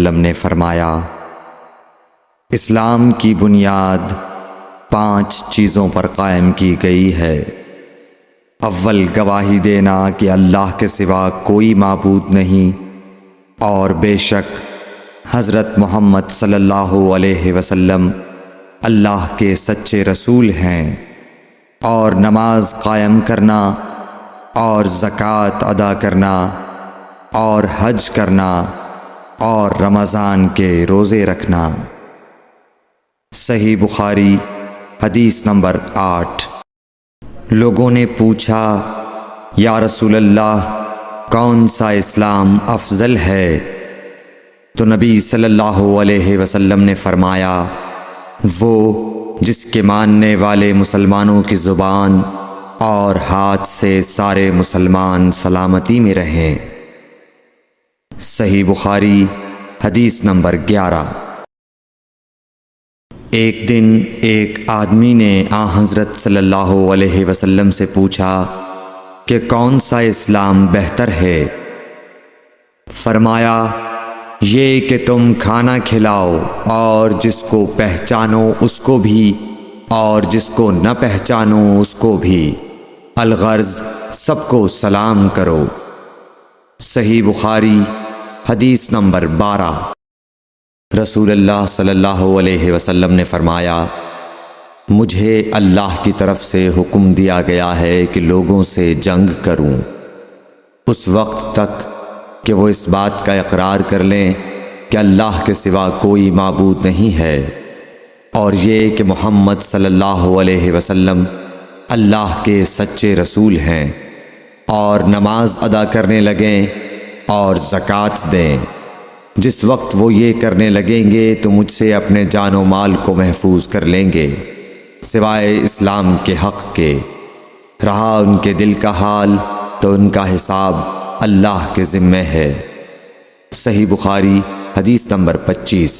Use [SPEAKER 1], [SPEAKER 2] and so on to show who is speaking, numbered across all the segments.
[SPEAKER 1] وسلم نے فرمایا، اسلام کی بنیاد 5 چیزوں پر قائم کی گئی ہے۔ اول، گواہی دینا کہ اللہ کے سوا کوئی معبود نہیں اور بے شک حضرت محمد صلی اللہ علیہ وسلم اللہ کے سچے رسول ہیں، اور نماز قائم کرنا اور زکوٰۃ ادا کرنا اور حج کرنا اور رمضان کے روزے رکھنا۔ صحیح بخاری حدیث نمبر 8۔ لوگوں نے پوچھا، یا رسول اللہ، کون سا اسلام افضل ہے؟ تو نبی صلی اللہ علیہ وسلم نے فرمایا، وہ جس کے ماننے والے مسلمانوں کی زبان اور ہاتھ سے سارے مسلمان سلامتی میں رہیں۔ صحیح بخاری حدیث نمبر 11۔ ایک دن ایک آدمی نے حضرت صلی اللہ علیہ وسلم سے پوچھا کہ کون سا اسلام بہتر ہے؟ فرمایا، یہ کہ تم کھانا کھلاؤ اور جس کو پہچانو اس کو بھی اور جس کو نہ پہچانو اس کو بھی، الغرض سب کو سلام کرو۔ صحیح بخاری حدیث نمبر 12۔ رسول اللہ صلی اللہ علیہ وسلم نے فرمایا، مجھے اللہ کی طرف سے حکم دیا گیا ہے کہ لوگوں سے جنگ کروں اس وقت تک کہ وہ اس بات کا اقرار کر لیں کہ اللہ کے سوا کوئی معبود نہیں ہے، اور یہ کہ محمد صلی اللہ علیہ وسلم اللہ کے سچے رسول ہیں، اور نماز ادا کرنے لگیں اور زکوٰۃ دیں۔ جس وقت وہ یہ کرنے لگیں گے تو مجھ سے اپنے جان و مال کو محفوظ کر لیں گے، سوائے اسلام کے حق کے۔ رہا ان کے دل کا حال تو ان کا حساب اللہ کے ذمہ ہے۔ صحیح بخاری حدیث نمبر 25۔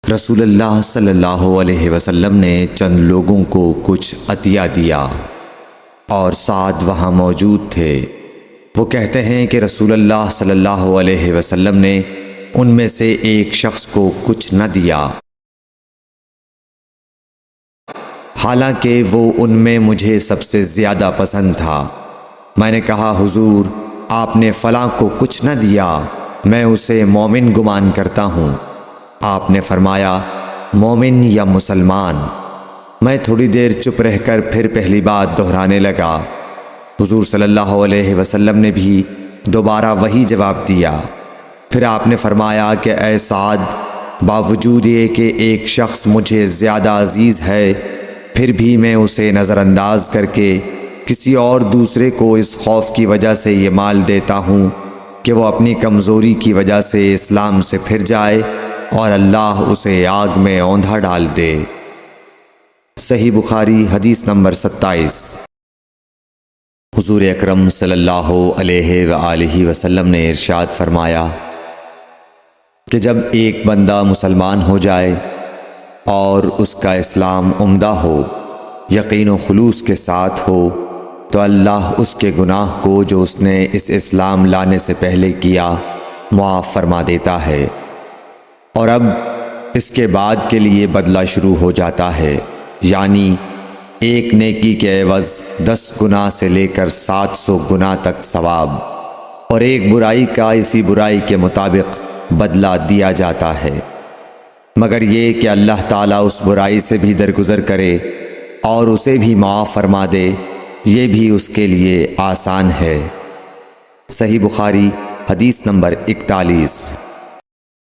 [SPEAKER 1] رسول اللہ صلی اللہ علیہ وسلم نے چند لوگوں کو کچھ عطیہ دیا اور سعد وہاں موجود تھے۔ وہ کہتے ہیں کہ رسول اللہ صلی اللہ علیہ وسلم نے ان میں سے ایک شخص کو کچھ نہ دیا، حالانکہ وہ ان میں مجھے سب سے زیادہ پسند تھا۔ میں نے کہا، حضور، آپ نے فلاں کو کچھ نہ دیا، میں اسے مومن گمان کرتا ہوں۔ آپ نے فرمایا، مومن یا مسلمان؟ میں تھوڑی دیر چپ رہ کر پھر پہلی بات دہرانے لگا۔ حضور صلی اللہ علیہ وسلم نے بھی دوبارہ وہی جواب دیا۔ پھر آپ نے فرمایا کہ اے سعد، باوجود یہ کہ ایک شخص مجھے زیادہ عزیز ہے، پھر بھی میں اسے نظر انداز کر کے کسی اور دوسرے کو اس خوف کی وجہ سے یہ مال دیتا ہوں کہ وہ اپنی کمزوری کی وجہ سے اسلام سے پھر جائے اور اللہ اسے آگ میں اوندھا ڈال دے۔ صحیح بخاری حدیث نمبر 27۔ حضور اکرم صلی اللہ علیہ وآلہ وسلم نے ارشاد فرمایا کہ جب ایک بندہ مسلمان ہو جائے اور اس کا اسلام عمدہ ہو، یقین و خلوص کے ساتھ ہو، تو اللہ اس کے گناہ کو جو اس نے اس اسلام لانے سے پہلے کیا معاف فرما دیتا ہے، اور اب اس کے بعد کے لیے بدلہ شروع ہو جاتا ہے، یعنی ایک نیکی کے عوض 10 گناہ سے لے کر 700 گناہ تک ثواب، اور ایک برائی کا اسی برائی کے مطابق بدلہ دیا جاتا ہے، مگر یہ کہ اللہ تعالیٰ اس برائی سے بھی درگزر کرے اور اسے بھی معاف فرما دے، یہ بھی اس کے لیے آسان ہے۔ صحیح بخاری حدیث نمبر 41۔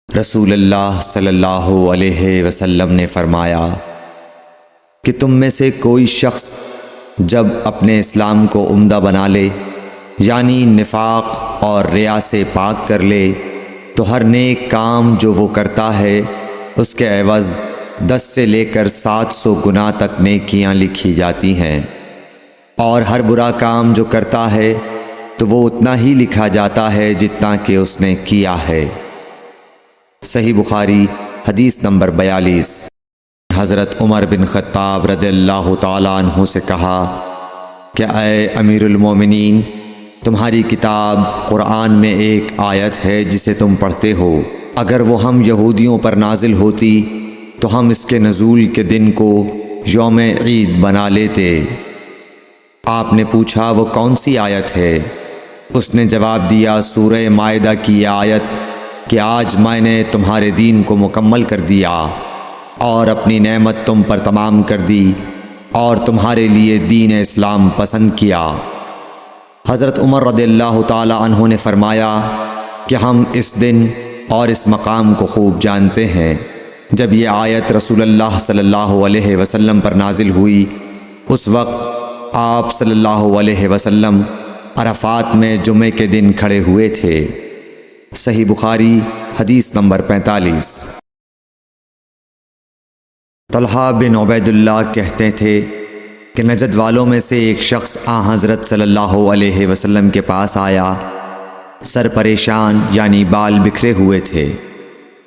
[SPEAKER 1] رسول اللہ صلی اللہ علیہ وسلم نے فرمایا کہ تم میں سے کوئی شخص جب اپنے اسلام کو عمدہ بنا لے، یعنی نفاق اور ریا سے پاک کر لے، تو ہر نیک کام جو وہ کرتا ہے اس کے عوض 10 سے لے کر 700 گناہ تک نیکیاں لکھی جاتی ہیں، اور ہر برا کام جو کرتا ہے تو وہ اتنا ہی لکھا جاتا ہے جتنا کہ اس نے کیا ہے۔ صحیح بخاری حدیث نمبر 42۔ حضرت عمر بن خطاب رضی اللہ تعالیٰ عنہ سے کہا کہ اے امیر المومنین، تمہاری کتاب قرآن میں ایک آیت ہے جسے تم پڑھتے ہو، اگر وہ ہم یہودیوں پر نازل ہوتی تو ہم اس کے نزول کے دن کو یوم عید بنا لیتے۔ آپ نے پوچھا وہ کون سی آیت ہے؟ اس نے جواب دیا سورہ مائدہ کی یہ آیت کہ آج میں نے تمہارے دین کو مکمل کر دیا اور اپنی نعمت تم پر تمام کر دی اور تمہارے لیے دین اسلام پسند کیا۔ حضرت عمر رضی اللہ تعالی عنہ نے فرمایا کہ ہم اس دن اور اس مقام کو خوب جانتے ہیں۔ جب یہ آیت رسول اللہ صلی اللہ علیہ وسلم پر نازل ہوئی اس وقت آپ صلی اللہ علیہ وسلم عرفات میں جمعے کے دن کھڑے ہوئے تھے۔ صحیح بخاری حدیث نمبر 45۔ طلحہ بن عبید اللہ کہتے تھے کہ نجد والوں میں سے ایک شخص حضرت صلی اللہ علیہ وسلم کے پاس آیا، سر پریشان یعنی بال بکھرے ہوئے تھے۔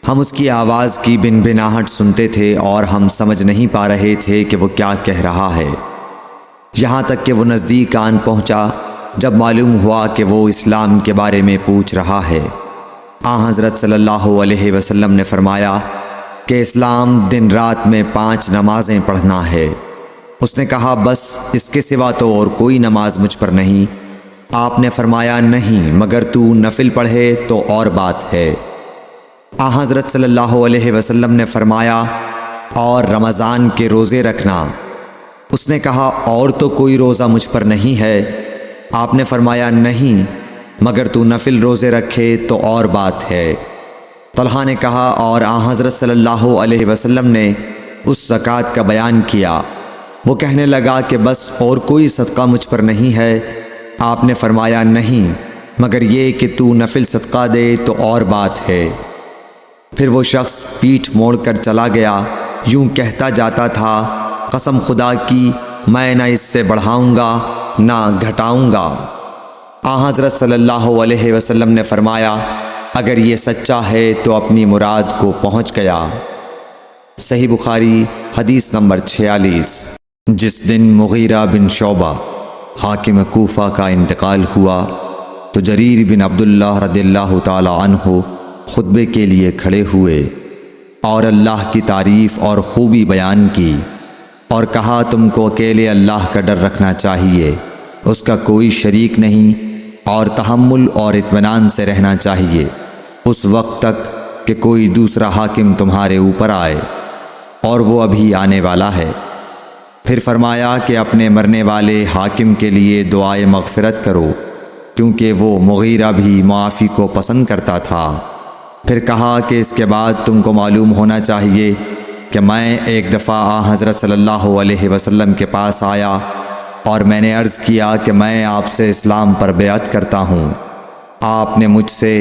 [SPEAKER 1] ہم اس کی آواز کی بن بناہٹ سنتے تھے اور ہم سمجھ نہیں پا رہے تھے کہ وہ کیا کہہ رہا ہے، یہاں تک کہ وہ نزدیک آن پہنچا جب معلوم ہوا کہ وہ اسلام کے بارے میں پوچھ رہا ہے۔ حضرت صلی اللہ علیہ وسلم نے فرمایا کہ اسلام دن رات میں 5 نمازیں پڑھنا ہے۔ اس نے کہا بس اس کے سوا تو اور کوئی نماز مجھ پر نہیں۔ آپ نے فرمایا نہیں مگر تو نفل پڑھے تو اور بات ہے۔ حضرت صلی اللہ علیہ وسلم نے فرمایا اور رمضان کے روزے رکھنا۔ اس نے کہا اور تو کوئی روزہ مجھ پر نہیں ہے۔ آپ نے فرمایا نہیں مگر تو نفل روزے رکھے تو اور بات ہے۔ طلحہ نے کہا اور حضرت صلی اللہ علیہ وسلم نے اس زکوٰۃ کا بیان کیا۔ وہ کہنے لگا کہ بس اور کوئی صدقہ مجھ پر نہیں ہے۔ آپ نے فرمایا نہیں مگر یہ کہ تو نفل صدقہ دے تو اور بات ہے۔ پھر وہ شخص پیٹھ موڑ کر چلا گیا، یوں کہتا جاتا تھا قسم خدا کی میں نہ اس سے بڑھاؤں گا نہ گھٹاؤں گا۔ حضرت صلی اللہ علیہ وسلم نے فرمایا اگر یہ سچا ہے تو اپنی مراد کو پہنچ گیا۔ صحیح بخاری حدیث نمبر 46۔ جس دن مغیرہ بن شعبہ حاکم کوفہ کا انتقال ہوا تو جریر بن عبداللہ رضی اللہ تعالی عنہ خطبے کے لیے کھڑے ہوئے اور اللہ کی تعریف اور خوبی بیان کی اور کہا تم کو اکیلے اللہ کا ڈر رکھنا چاہیے، اس کا کوئی شریک نہیں، اور تحمل اور اطمینان سے رہنا چاہیے اس وقت تک کہ کوئی دوسرا حاکم تمہارے اوپر آئے، اور وہ ابھی آنے والا ہے۔ پھر فرمایا کہ اپنے مرنے والے حاکم کے لیے دعائے مغفرت کرو کیونکہ وہ مغیرہ بھی معافی کو پسند کرتا تھا۔ پھر کہا کہ اس کے بعد تم کو معلوم ہونا چاہیے کہ میں ایک دفعہ حضرت صلی اللہ علیہ وسلم کے پاس آیا اور میں نے عرض کیا کہ میں آپ سے اسلام پر بیعت کرتا ہوں۔ آپ نے مجھ سے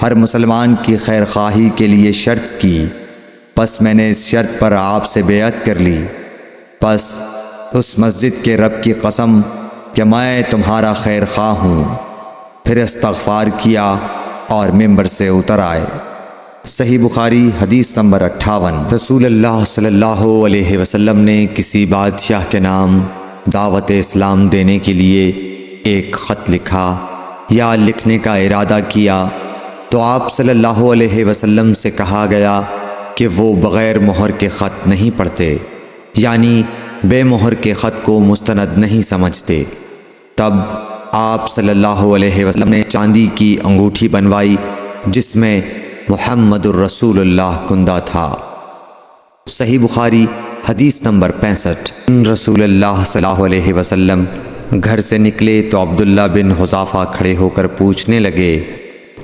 [SPEAKER 1] ہر مسلمان کی خیر خواہی کے لیے شرط کی، پس میں نے اس شرط پر آپ سے بیعت کر لی۔ پس اس مسجد کے رب کی قسم کہ میں تمہارا خیر خواہ ہوں۔ پھر استغفار کیا اور ممبر سے اتر آئے۔ صحیح بخاری حدیث نمبر 58۔ رسول اللہ صلی اللہ علیہ وسلم نے کسی بادشاہ کے نام دعوت اسلام دینے کے لیے ایک خط لکھا یا لکھنے کا ارادہ کیا تو آپ صلی اللہ علیہ وسلم سے کہا گیا کہ وہ بغیر مہر کے خط نہیں پڑھتے، یعنی بے مہر کے خط کو مستند نہیں سمجھتے۔ تب آپ صلی اللہ علیہ وسلم نے چاندی کی انگوٹھی بنوائی جس میں محمد الرسول اللہ کندہ تھا۔ صحیح بخاری حدیث نمبر 65۔ رسول اللہ صلی اللہ علیہ وسلم گھر سے نکلے تو عبداللہ بن حذافہ کھڑے ہو کر پوچھنے لگے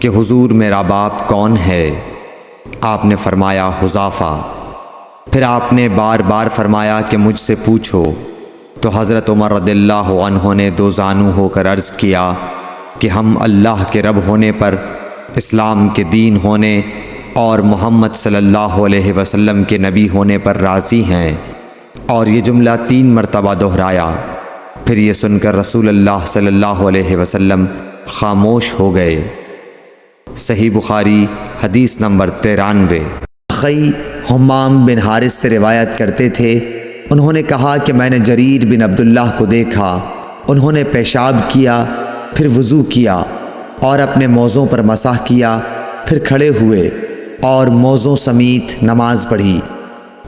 [SPEAKER 1] کہ حضور میرا باپ کون ہے؟ آپ نے فرمایا حذافہ۔ پھر آپ نے بار بار فرمایا کہ مجھ سے پوچھو تو حضرت عمر رضی اللہ عنہ نے دو زانو ہو کر عرض کیا کہ ہم اللہ کے رب ہونے پر، اسلام کے دین ہونے اور محمد صلی اللہ علیہ وسلم کے نبی ہونے پر راضی ہیں، اور یہ جملہ 3 مرتبہ دہرایا۔ پھر یہ سن کر رسول اللہ صلی اللہ علیہ وسلم خاموش ہو گئے۔ صحیح بخاری حدیث نمبر 93۔ خی حمام بن حارث سے روایت کرتے تھے، انہوں نے کہا کہ میں نے جریر بن عبداللہ کو دیکھا، انہوں نے پیشاب کیا، پھر وضو کیا اور اپنے موزوں پر مسح کیا، پھر کھڑے ہوئے اور موزوں سمیت نماز پڑھی۔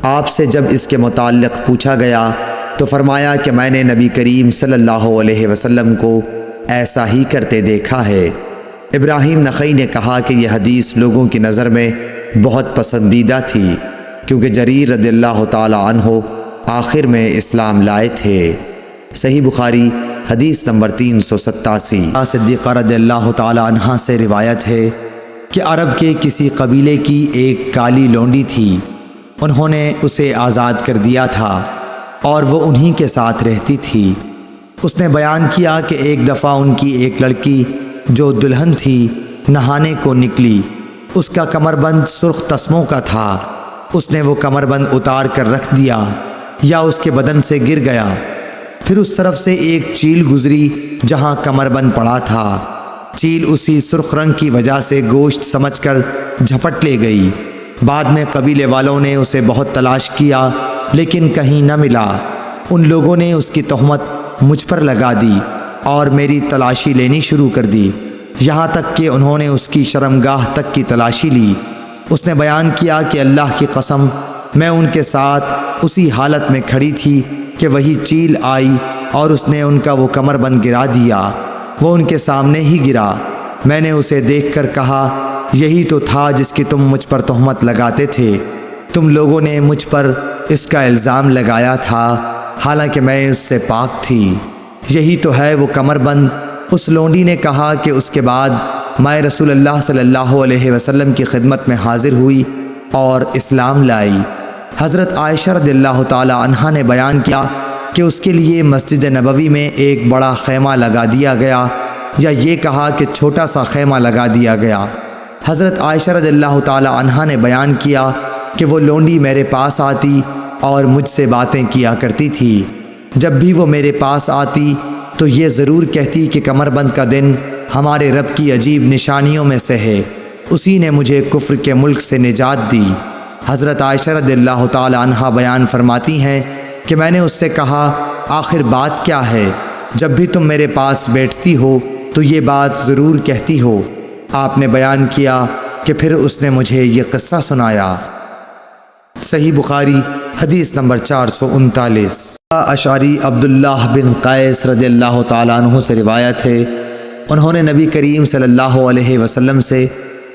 [SPEAKER 1] آپ سے جب اس کے متعلق پوچھا گیا تو فرمایا کہ میں نے نبی کریم صلی اللہ علیہ وسلم کو ایسا ہی کرتے دیکھا ہے۔ ابراہیم نخعی نے کہا کہ یہ حدیث لوگوں کی نظر میں بہت پسندیدہ تھی، کیونکہ جریر رضی اللہ تعالی عنہ آخر میں اسلام لائے تھے۔ صحیح بخاری حدیث نمبر 387۔ صدیقہ رضی اللہ تعالی عنہ سے روایت ہے کہ عرب کے کسی قبیلے کی ایک کالی لونڈی تھی، انہوں نے اسے آزاد کر دیا تھا اور وہ انہی کے ساتھ رہتی تھی۔ اس نے بیان کیا کہ ایک دفعہ ان کی ایک لڑکی جو دلہن تھی نہانے کو نکلی، اس کا کمربند سرخ تسموں کا تھا، اس نے وہ کمربند اتار کر رکھ دیا یا اس کے بدن سے گر گیا، پھر اس طرف سے ایک چیل گزری جہاں کمربند پڑا تھا، چیل اسی سرخ رنگ کی وجہ سے گوشت سمجھ کر جھپٹ لے گئی۔ بعد میں قبیلے والوں نے اسے بہت تلاش کیا لیکن کہیں نہ ملا، ان لوگوں نے اس کی تہمت مجھ پر لگا دی اور میری تلاشی لینی شروع کر دی، یہاں تک کہ انہوں نے اس کی شرمگاہ تک کی تلاشی لی۔ اس نے بیان کیا کہ اللہ کی قسم میں ان کے ساتھ اسی حالت میں کھڑی تھی کہ وہی چیل آئی اور اس نے ان کا وہ کمربند گرا دیا، وہ ان کے سامنے ہی گرا۔ میں نے اسے دیکھ کر کہا یہی تو تھا جس کی تم مجھ پر تہمت لگاتے تھے، تم لوگوں نے مجھ پر اس کا الزام لگایا تھا حالانکہ میں اس سے پاک تھی، یہی تو ہے وہ کمربند۔ اس لونڈی نے کہا کہ اس کے بعد میں رسول اللہ صلی اللہ علیہ وسلم کی خدمت میں حاضر ہوئی اور اسلام لائی۔ حضرت عائشہ رضی اللہ تعالی عنہا نے بیان کیا کہ اس کے لیے مسجد نبوی میں ایک بڑا خیمہ لگا دیا گیا، یا یہ کہا کہ چھوٹا سا خیمہ لگا دیا گیا۔ حضرت عائشہ رضی اللہ تعالی عنہا نے بیان کیا کہ وہ لونڈی میرے پاس آتی اور مجھ سے باتیں کیا کرتی تھی، جب بھی وہ میرے پاس آتی تو یہ ضرور کہتی کہ کمربند کا دن ہمارے رب کی عجیب نشانیوں میں سے ہے، اسی نے مجھے کفر کے ملک سے نجات دی۔ حضرت عائشہ رضی اللہ تعالی عنہا بیان فرماتی ہیں کہ میں نے اس سے کہا آخر بات کیا ہے، جب بھی تم میرے پاس بیٹھتی ہو تو یہ بات ضرور کہتی ہو۔ آپ نے بیان کیا کہ پھر اس نے مجھے یہ قصہ سنایا۔ صحیح بخاری حدیث نمبر 439۔ اشعری عبداللہ بن قیس رضی اللہ تعالیٰ عنہ سے روایت ہے، انہوں نے نبی کریم صلی اللہ علیہ وسلم سے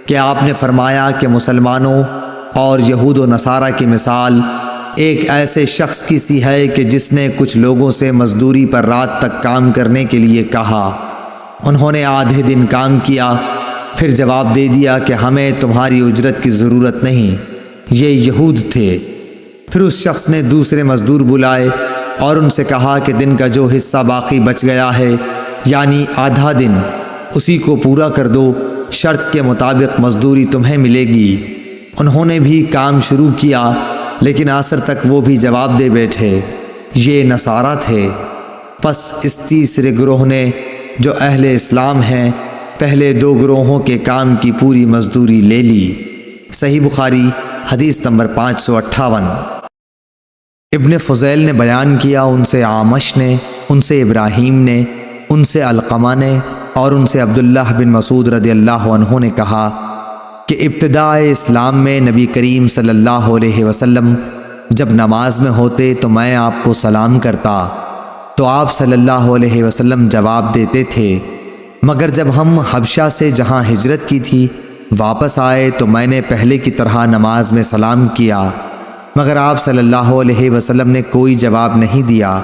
[SPEAKER 1] کہ آپ نے فرمایا کہ مسلمانوں اور یہود و نصارہ کی مثال ایک ایسے شخص کی سی ہے کہ جس نے کچھ لوگوں سے مزدوری پر رات تک کام کرنے کے لیے کہا، انہوں نے آدھے دن کام کیا، پھر جواب دے دیا کہ ہمیں تمہاری اجرت کی ضرورت نہیں، یہ یہود تھے۔ پھر اس شخص نے دوسرے مزدور بلائے اور ان سے کہا کہ دن کا جو حصہ باقی بچ گیا ہے یعنی آدھا دن، اسی کو پورا کر دو، شرط کے مطابق مزدوری تمہیں ملے گی۔ انہوں نے بھی کام شروع کیا لیکن عصر تک وہ بھی جواب دے بیٹھے، یہ نصارہ تھے۔ پس اس تیسرے گروہ نے جو اہل اسلام ہیں پہلے دو گروہوں کے کام کی پوری مزدوری لے لی۔ صحیح بخاری حدیث نمبر 558۔ ابن فضیل نے بیان کیا ان سے عامش نے، ان سے ابراہیم نے، ان سے علقمہ نے اور ان سے عبداللہ بن مسعود رضی اللہ عنہ نے کہا کہ ابتدائے اسلام میں نبی کریم صلی اللہ علیہ وسلم جب نماز میں ہوتے تو میں آپ کو سلام کرتا تو آپ صلی اللہ علیہ وسلم جواب دیتے تھے، مگر جب ہم حبشہ سے جہاں ہجرت کی تھی واپس آئے تو میں نے پہلے کی طرح نماز میں سلام کیا، مگر آپ صلی اللہ علیہ وسلم نے کوئی جواب نہیں دیا،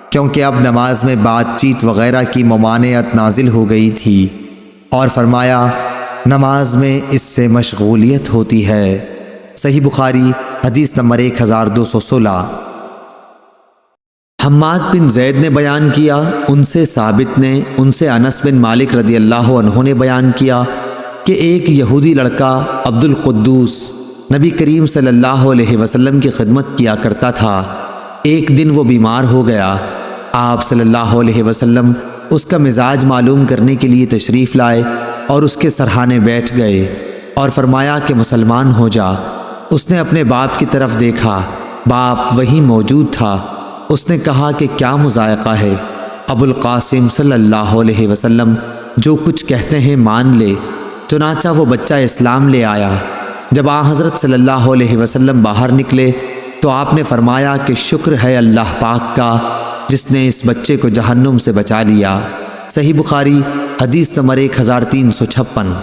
[SPEAKER 1] کیونکہ اب نماز میں بات چیت وغیرہ کی ممانعت نازل ہو گئی تھی، اور فرمایا نماز میں اس سے مشغولیت ہوتی ہے۔ صحیح بخاری حدیث نمبر 1216۔ حماد بن زید نے بیان کیا ان سے ثابت نے، ان سے انس بن مالک رضی اللہ عنہ نے بیان کیا کہ ایک یہودی لڑکا عبد القدوس نبی کریم صلی اللہ علیہ وسلم کی خدمت کیا کرتا تھا۔ ایک دن وہ بیمار ہو گیا، آپ صلی اللہ علیہ وسلم اس کا مزاج معلوم کرنے کے لیے تشریف لائے اور اس کے سرہانے بیٹھ گئے اور فرمایا کہ مسلمان ہو جا۔ اس نے اپنے باپ کی طرف دیکھا، باپ وہیں موجود تھا۔ اس نے کہا کہ کیا مضائقہ ہے؟ ابو القاسم صلی اللہ علیہ وسلم جو کچھ کہتے ہیں مان لے۔ چنانچہ وہ بچہ اسلام لے آیا۔ جب آن حضرت صلی اللہ علیہ وسلم باہر نکلے تو آپ نے فرمایا کہ شکر ہے اللہ پاک کا جس نے اس بچے کو جہنم سے بچا لیا۔ صحیح بخاری حدیث نمبر 1356۔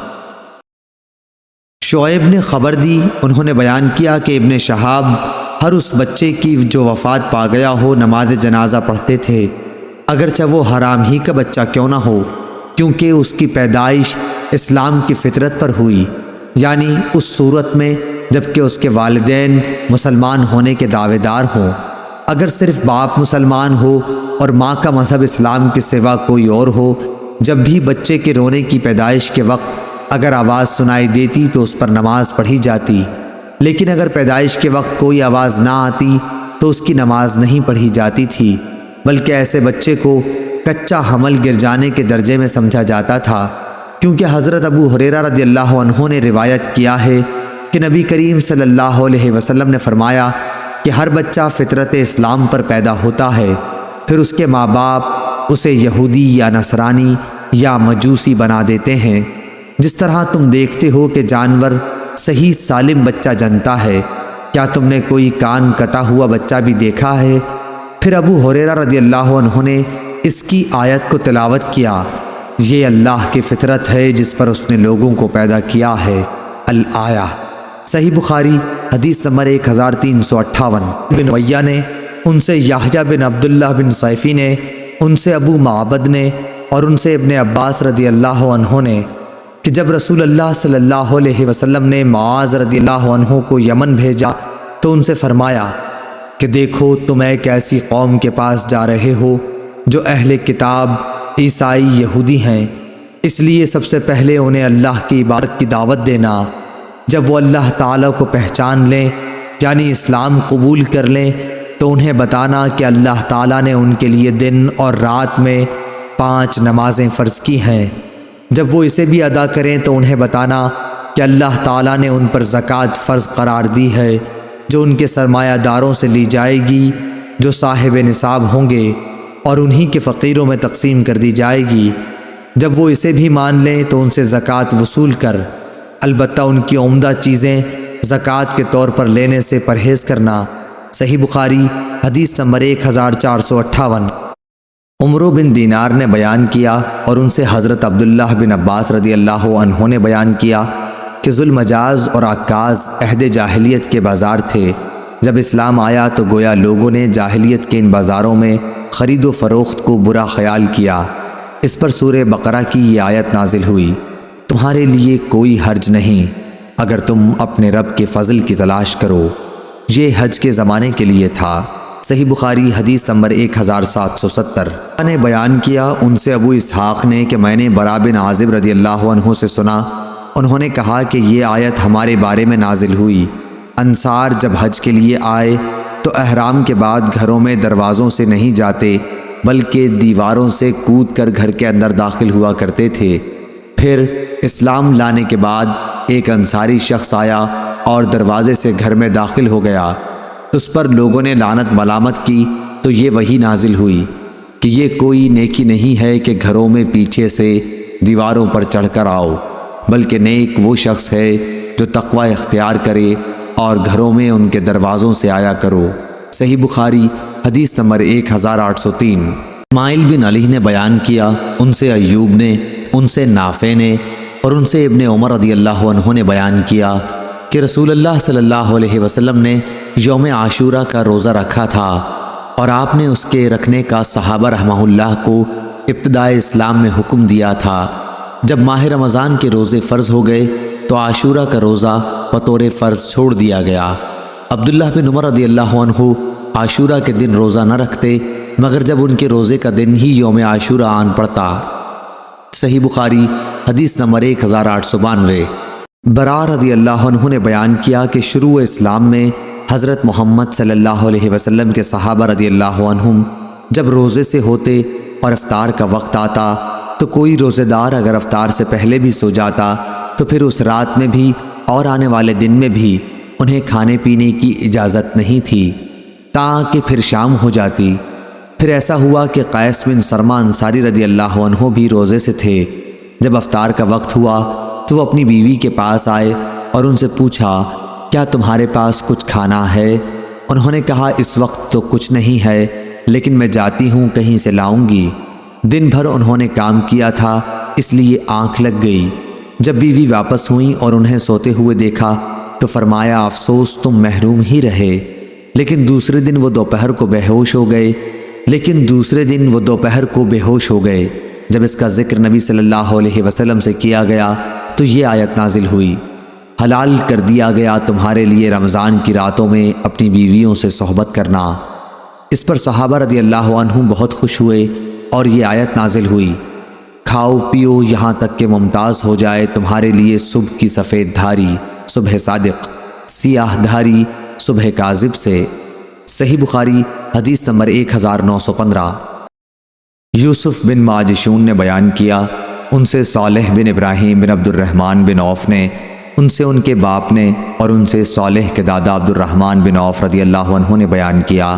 [SPEAKER 1] شعیب نے خبر دی، انہوں نے بیان کیا کہ ابن شہاب ہر اس بچے کی جو وفات پا گیا ہو نماز جنازہ پڑھتے تھے، اگرچہ وہ حرام ہی کا بچہ کیوں نہ ہو، کیونکہ اس کی پیدائش اسلام کی فطرت پر ہوئی، یعنی اس صورت میں جبکہ اس کے والدین مسلمان ہونے کے دعوے دار ہوں۔ اگر صرف باپ مسلمان ہو اور ماں کا مذہب اسلام کے سوا کوئی اور ہو، جب بھی بچے کے رونے کی پیدائش کے وقت اگر آواز سنائی دیتی تو اس پر نماز پڑھی جاتی، لیکن اگر پیدائش کے وقت کوئی آواز نہ آتی تو اس کی نماز نہیں پڑھی جاتی تھی، بلکہ ایسے بچے کو کچا حمل گر جانے کے درجے میں سمجھا جاتا تھا، کیونکہ حضرت ابو ہریرہ رضی اللہ عنہ نے روایت کیا ہے کہ نبی کریم صلی اللہ علیہ وسلم نے فرمایا کہ ہر بچہ فطرت اسلام پر پیدا ہوتا ہے، پھر اس کے ماں باپ اسے یہودی یا نصرانی یا مجوسی بنا دیتے ہیں۔ جس طرح تم دیکھتے ہو کہ جانور صحیح سالم بچہ جنتا ہے، کیا تم نے کوئی کان کٹا ہوا بچہ بھی دیکھا ہے؟ پھر ابو ہریرہ رضی اللہ عنہ نے اس کی آیت کو تلاوت کیا، یہ اللہ کی فطرت ہے جس پر اس نے لوگوں کو پیدا کیا ہے، الآیہ۔ صحیح بخاری حدیث نمبر 1358۔ بن ویہ نے ان سے یحییٰ بن عبداللہ بن صیفی نے ان سے ابو معبد نے اور ان سے ابن عباس رضی اللہ عنہ نے کہ جب رسول اللہ صلی اللہ علیہ وسلم نے معاذ رضی اللہ عنہ کو یمن بھیجا تو ان سے فرمایا کہ دیکھو تم ایک ایسی قوم کے پاس جا رہے ہو جو اہل کتاب عیسائی یہودی ہیں، اس لیے سب سے پہلے انہیں اللہ کی عبادت کی دعوت دینا۔ جب وہ اللہ تعالیٰ کو پہچان لیں یعنی اسلام قبول کر لیں تو انہیں بتانا کہ اللہ تعالیٰ نے ان کے لیے دن اور رات میں 5 نمازیں فرض کی ہیں۔ جب وہ اسے بھی ادا کریں تو انہیں بتانا کہ اللہ تعالیٰ نے ان پر زکوٰۃ فرض قرار دی ہے جو ان کے سرمایہ داروں سے لی جائے گی جو صاحب نصاب ہوں گے اور انہی کے فقیروں میں تقسیم کر دی جائے گی۔ جب وہ اسے بھی مان لیں تو ان سے زکوٰۃ وصول کر، البتہ ان کی عمدہ چیزیں زکوٰۃ کے طور پر لینے سے پرہیز کرنا۔ صحیح بخاری حدیث نمبر 1458۔ عمر بن دینار نے بیان کیا اور ان سے حضرت عبداللہ بن عباس رضی اللہ عنہ نے بیان کیا کہ ذوالمجاز اور عکاظ عہد جاہلیت کے بازار تھے۔ جب اسلام آیا تو گویا لوگوں نے جاہلیت کے ان بازاروں میں خرید و فروخت کو برا خیال کیا۔ اس پر سورہ بقرہ کی یہ آیت نازل ہوئی، تمہارے لیے کوئی حرج نہیں اگر تم اپنے رب کے فضل کی تلاش کرو۔ یہ حج کے زمانے کے لیے تھا۔ صحیح بخاری حدیث نمبر 1770۔ نے بیان کیا ان سے ابو اسحاق نے کہ میں نے براء بن عازب رضی اللہ عنہ سے سنا، انہوں نے کہا کہ یہ آیت ہمارے بارے میں نازل ہوئی، انصار جب حج کے لیے آئے تو احرام کے بعد گھروں میں دروازوں سے نہیں جاتے بلکہ دیواروں سے کود کر گھر کے اندر داخل ہوا کرتے تھے۔ پھر اسلام لانے کے بعد ایک انصاری شخص آیا اور دروازے سے گھر میں داخل ہو گیا، اس پر لوگوں نے لعنت ملامت کی تو یہ وحی نازل ہوئی کہ یہ کوئی نیکی نہیں ہے کہ گھروں میں پیچھے سے دیواروں پر چڑھ کر آؤ، بلکہ نیک وہ شخص ہے جو تقوی اختیار کرے اور گھروں میں ان کے دروازوں سے آیا کرو۔ صحیح بخاری حدیث نمبر 1803۔ اسماعیل بن علی نے بیان کیا ان سے ایوب نے، ان سے نافع نے اور ان سے ابن عمر رضی اللہ عنہ نے بیان کیا کہ رسول اللہ صلی اللہ علیہ وسلم نے یوم عاشورہ کا روزہ رکھا تھا اور آپ نے اس کے رکھنے کا صحابہ رحمہ اللہ کو ابتدائے اسلام میں حکم دیا تھا۔ جب ماہ رمضان کے روزے فرض ہو گئے تو عاشورہ کا روزہ بطور فرض چھوڑ دیا گیا۔ عبداللہ بن عمر رضی اللہ عنہ عاشورہ کے دن روزہ نہ رکھتے مگر جب ان کے روزے کا دن ہی یوم عاشورہ آن پڑتا۔ صحیح بخاری حدیث نمبر 1892۔ براء رضی اللہ عنہ نے بیان کیا کہ شروع اسلام میں حضرت محمد صلی اللہ علیہ وسلم کے صحابہ رضی اللہ عنہم جب روزے سے ہوتے اور افطار کا وقت آتا تو کوئی روزے دار اگر افطار سے پہلے بھی سو جاتا تو پھر اس رات میں بھی اور آنے والے دن میں بھی انہیں کھانے پینے کی اجازت نہیں تھی تاکہ پھر شام ہو جاتی۔ پھر ایسا ہوا کہ قیس بن سرمہ انصاری رضی اللہ عنہ بھی روزے سے تھے۔ جب افطار کا وقت ہوا تو وہ اپنی بیوی کے پاس آئے اور ان سے پوچھا کیا تمہارے پاس کچھ کھانا ہے؟ انہوں نے کہا اس وقت تو کچھ نہیں ہے، لیکن میں جاتی ہوں کہیں سے لاؤں گی۔ دن بھر انہوں نے کام کیا تھا اس لیے آنکھ لگ گئی۔ جب بیوی واپس ہوئیں اور انہیں سوتے ہوئے دیکھا تو فرمایا افسوس تم محروم ہی رہے۔ لیکن دوسرے دن وہ دوپہر کو بے ہوش ہو گئے۔ جب اس کا ذکر نبی صلی اللہ علیہ وسلم سے کیا گیا تو یہ آیت نازل ہوئی، حلال کر دیا گیا تمہارے لیے رمضان کی راتوں میں اپنی بیویوں سے صحبت کرنا۔ اس پر صحابہ رضی اللہ عنہم بہت خوش ہوئے اور یہ آیت نازل ہوئی، کھاؤ پیو یہاں تک کہ ممتاز ہو جائے تمہارے لیے صبح کی سفید دھاری صبح صادق، سیاہ دھاری صبح کاذب سے۔ صحیح بخاری حدیث نمبر 1915۔ یوسف بن ماجشون نے بیان کیا، ان سے صالح بن ابراہیم بن عبد الرحمن بن عوف نے، ان سے ان کے باپ نے، اور ان سے صالح کے دادا عبد الرحمن بن عوف رضی اللہ عنہ نے بیان کیا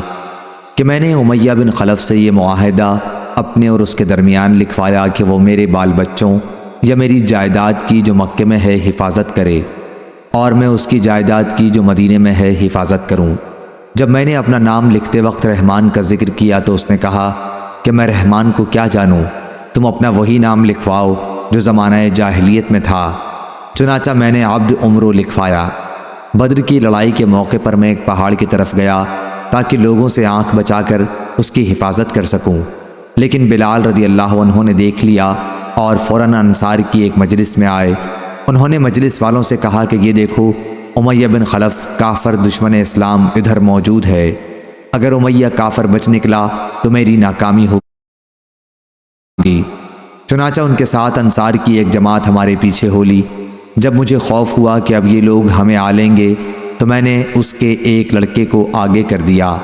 [SPEAKER 1] کہ میں نے امیہ بن خلف سے یہ معاہدہ اپنے اور اس کے درمیان لکھوایا کہ وہ میرے بال بچوں یا میری جائیداد کی جو مکے میں ہے حفاظت کرے، اور میں اس کی جائیداد کی جو مدینے میں ہے حفاظت کروں۔ جب میں نے اپنا نام لکھتے وقت رحمان کا ذکر کیا تو اس نے کہا کہ میں رحمان کو کیا جانوں، تم اپنا وہی نام لکھواؤ جو زمانہ جاہلیت میں تھا۔ چنانچہ میں نے عبد عمرو لکھوایا۔ بدر کی لڑائی کے موقع پر میں ایک پہاڑ کی طرف گیا تاکہ لوگوں سے آنکھ بچا کر اس کی حفاظت کر سکوں، لیکن بلال رضی اللہ عنہ نے دیکھ لیا اور فوراً انصار کی ایک مجلس میں آئے۔ انہوں نے مجلس والوں سے کہا کہ یہ دیکھو امیہ بن خلف کافر دشمن اسلام ادھر موجود ہے، اگر امیہ کافر بچ نکلا تو میری ناکامی ہوگی۔ چنانچہ ان کے ساتھ انصار کی ایک جماعت ہمارے پیچھے ہو لی۔ جب مجھے خوف ہوا کہ اب یہ لوگ ہمیں آ لیں گے تو میں نے اس کے ایک لڑکے کو آگے کر دیا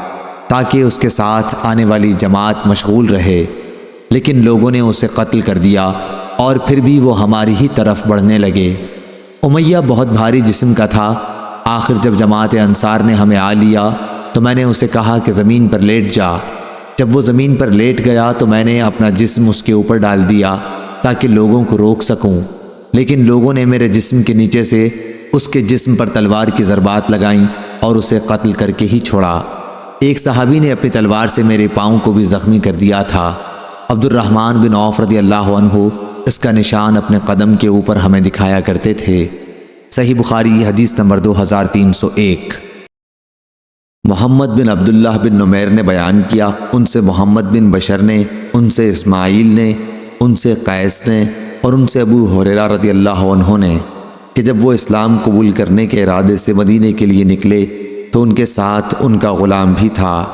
[SPEAKER 1] تاکہ اس کے ساتھ آنے والی جماعت مشغول رہے، لیکن لوگوں نے اسے قتل کر دیا اور پھر بھی وہ ہماری ہی طرف بڑھنے لگے۔ امیہ بہت بھاری جسم کا تھا۔ آخر جب جماعت انصار نے ہمیں آ لیا تو میں نے اسے کہا کہ زمین پر لیٹ جا۔ جب وہ زمین پر لیٹ گیا تو میں نے اپنا جسم اس کے اوپر ڈال دیا تاکہ لوگوں کو روک سکوں، لیکن لوگوں نے میرے جسم کے نیچے سے اس کے جسم پر تلوار کی ضربات لگائیں اور اسے قتل کر کے ہی چھوڑا۔ ایک صحابی نے اپنی تلوار سے میرے پاؤں کو بھی زخمی کر دیا تھا۔ عبد الرحمن بن عوف رضی اللہ عنہ اس کا نشان اپنے قدم کے اوپر ہمیں دکھایا کرتے تھے۔ صحیح بخاری حدیث نمبر 2301۔ محمد بن عبداللہ بن نمیر نے بیان کیا، ان سے محمد بن بشر نے، ان سے اسماعیل نے، ان سے قیس نے، اور ان سے ابو ہریرہ رضی اللہ عنہ نے کہ جب وہ اسلام قبول کرنے کے ارادے سے مدینے کے لیے نکلے تو ان کے ساتھ ان کا غلام بھی تھا۔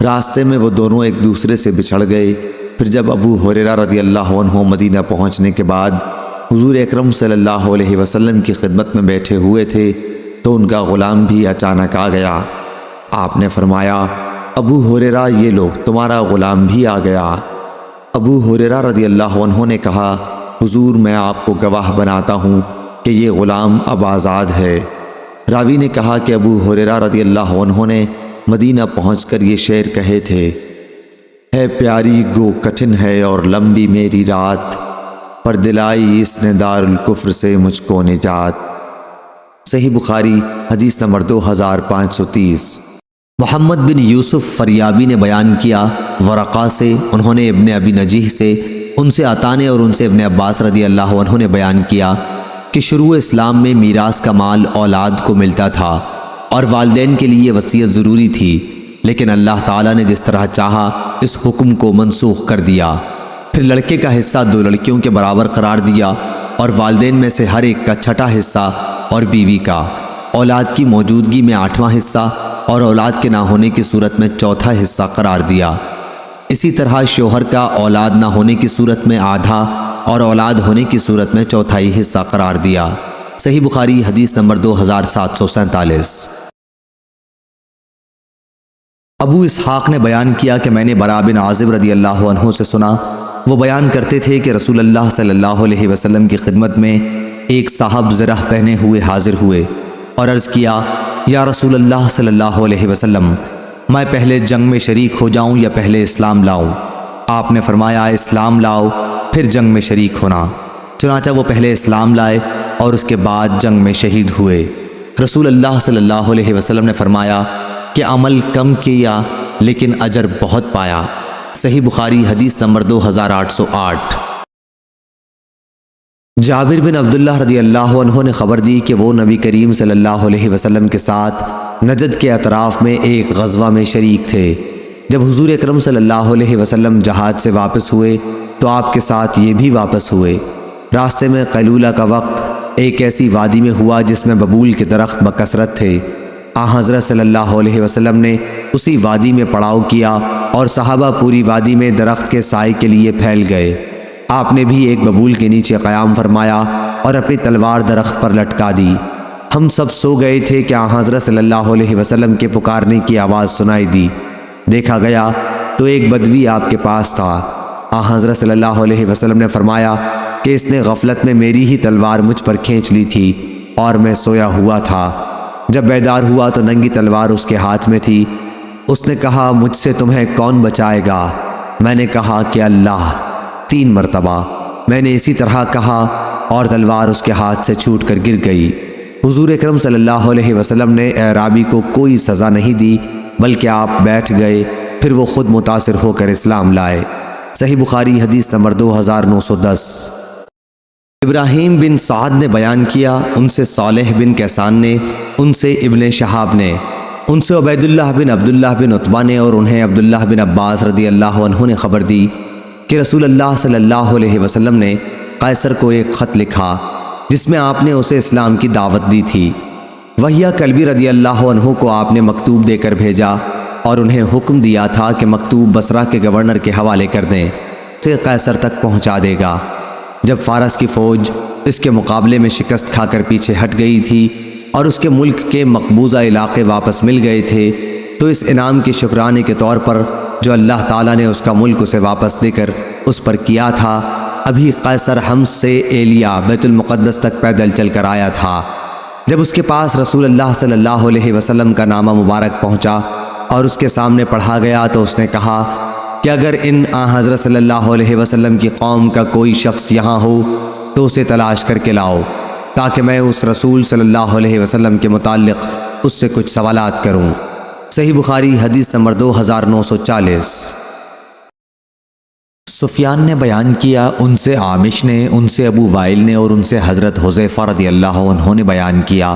[SPEAKER 1] راستے میں وہ دونوں ایک دوسرے سے بچھڑ گئے۔ پھر جب ابو ہریرہ رضی اللہ عنہ مدینہ پہنچنے کے بعد حضور اکرم صلی اللہ علیہ وسلم کی خدمت میں بیٹھے ہوئے تھے تو ان کا غلام بھی اچانک آ گیا۔ آپ نے فرمایا ابو ہریرہ یہ لو تمہارا غلام بھی آ گیا۔ ابو ہریرہ رضی اللہ عنہ نے کہا حضور میں آپ کو گواہ بناتا ہوں کہ یہ غلام اب آزاد ہے۔ راوی نے کہا کہ ابو ہریرہ رضی اللہ عنہ نے مدینہ پہنچ کر یہ شعر کہے تھے، ہے پیاری گو کٹھن ہے اور لمبی میری رات، پر دلائی اس نے دار الکفر سے مجھ کو نجات۔ صحیح بخاری حدیث نمبر 2530۔ محمد بن یوسف فریابی نے بیان کیا ورقہ سے، انہوں نے ابن ابی نجیح سے، ان سے عطا نے اور ان سے ابن عباس رضی اللہ عنہ نے بیان کیا کہ شروع اسلام میں میراث کا مال اولاد کو ملتا تھا اور والدین کے لیے وصیت ضروری تھی، لیکن اللہ تعالیٰ نے جس طرح چاہا اس حکم کو منسوخ کر دیا۔ پھر لڑکے کا حصہ 2 لڑکیوں کے برابر قرار دیا اور والدین میں سے ہر ایک کا 6واں حصہ اور بیوی کا، اولاد کی موجودگی میں 8واں حصہ اور اولاد کے نہ ہونے کی صورت میں 4تھا حصہ قرار دیا۔ اسی طرح شوہر کا اولاد نہ ہونے کی صورت میں آدھا اور اولاد ہونے کی صورت میں 4تھائی حصہ قرار دیا۔ صحیح بخاری حدیث نمبر 2747۔ ابو اسحاق نے بیان کیا کہ میں نے براء بن عازب رضی اللہ عنہ سے سنا، وہ بیان کرتے تھے کہ رسول اللہ صلی اللہ علیہ وسلم کی خدمت میں ایک صاحب زرہ پہنے ہوئے حاضر ہوئے اور عرض کیا یا رسول اللہ صلی اللہ علیہ وسلم، میں پہلے جنگ میں شریک ہو جاؤں یا پہلے اسلام لاؤں؟ آپ نے فرمایا اسلام لاؤ پھر جنگ میں شریک ہونا۔ چنانچہ وہ پہلے اسلام لائے اور اس کے بعد جنگ میں شہید ہوئے۔ رسول اللہ صلی اللہ علیہ وسلم نے فرمایا کہ عمل کم کیا لیکن اجر بہت پایا۔ صحیح بخاری حدیث نمبر 2808۔ جابر بن عبداللہ رضی اللہ عنہ نے خبر دی کہ وہ نبی کریم صلی اللہ علیہ وسلم کے ساتھ نجد کے اطراف میں ایک غزوہ میں شریک تھے۔ جب حضور اکرم صلی اللہ علیہ وسلم جہاد سے واپس ہوئے تو آپ کے ساتھ یہ بھی واپس ہوئے۔ راستے میں قیلولہ کا وقت ایک ایسی وادی میں ہوا جس میں ببول کے درخت بکثرت تھے۔ حضرت صلی اللہ علیہ وسلم نے اسی وادی میں پڑاؤ کیا اور صحابہ پوری وادی میں درخت کے سائے کے لیے پھیل گئے۔ آپ نے بھی ایک ببول کے نیچے قیام فرمایا اور اپنی تلوار درخت پر لٹکا دی۔ ہم سب سو گئے تھے کہ حضرت صلی اللہ علیہ وسلم کے پکارنے کی آواز سنائی دی۔ دیکھا گیا تو ایک بدوی آپ کے پاس تھا۔ حضرت صلی اللہ علیہ وسلم نے فرمایا کہ اس نے غفلت میں میری ہی تلوار مجھ پر کھینچ لی تھی اور میں سویا ہوا تھا۔ جب بیدار ہوا تو ننگی تلوار اس کے ہاتھ میں تھی۔ اس نے کہا مجھ سے تمہیں کون بچائے گا؟ میں نے کہا کہ اللہ۔ 3 مرتبہ میں نے اسی طرح کہا اور تلوار اس کے ہاتھ سے چھوٹ کر گر گئی۔ حضور اکرم صلی اللہ علیہ وسلم نے اعرابی کو کوئی سزا نہیں دی بلکہ آپ بیٹھ گئے، پھر وہ خود متاثر ہو کر اسلام لائے۔ صحیح بخاری حدیث نمبر 2910۔ ابراہیم بن سعد نے بیان کیا، ان سے صالح بن کیسان نے، ان سے ابن شہاب نے، ان سے عبید اللہ بن عبداللہ بن عتبہ نے اور انہیں عبداللہ بن عباس رضی اللہ عنہ نے خبر دی کہ رسول اللہ صلی اللہ علیہ وسلم نے قیصر کو ایک خط لکھا جس میں آپ نے اسے اسلام کی دعوت دی تھی۔ وحیہ کلبی رضی اللہ عنہ کو آپ نے مکتوب دے کر بھیجا اور انہیں حکم دیا تھا کہ مکتوب بصرہ کے گورنر کے حوالے کر دیں، اسے قیصر تک پہنچا دے گا۔ جب فارس کی فوج اس کے مقابلے میں شکست کھا کر پیچھے ہٹ گئی تھی اور اس کے ملک کے مقبوضہ علاقے واپس مل گئے تھے تو اس انعام کے شکرانے کے طور پر جو اللہ تعالیٰ نے اس کا ملک اسے واپس دے کر اس پر کیا تھا، ابھی قیصر حمص سے ایلیا بیت المقدس تک پیدل چل کر آیا تھا۔ جب اس کے پاس رسول اللہ صلی اللہ علیہ وسلم کا نامہ مبارک پہنچا اور اس کے سامنے پڑھا گیا تو اس نے کہا کہ اگر ان حضرت صلی اللہ علیہ وسلم کی قوم کا کوئی شخص یہاں ہو تو اسے تلاش کر کے لاؤ تاکہ میں اس رسول صلی اللہ علیہ وسلم کے متعلق اس سے کچھ سوالات کروں۔ صحیح بخاری حدیث نمبر 2940۔ سفیان نے بیان کیا، ان سے عامش نے، ان سے ابو وائل نے اور ان سے حضرت حذیفہ رضی اللہ عنہ نے بیان کیا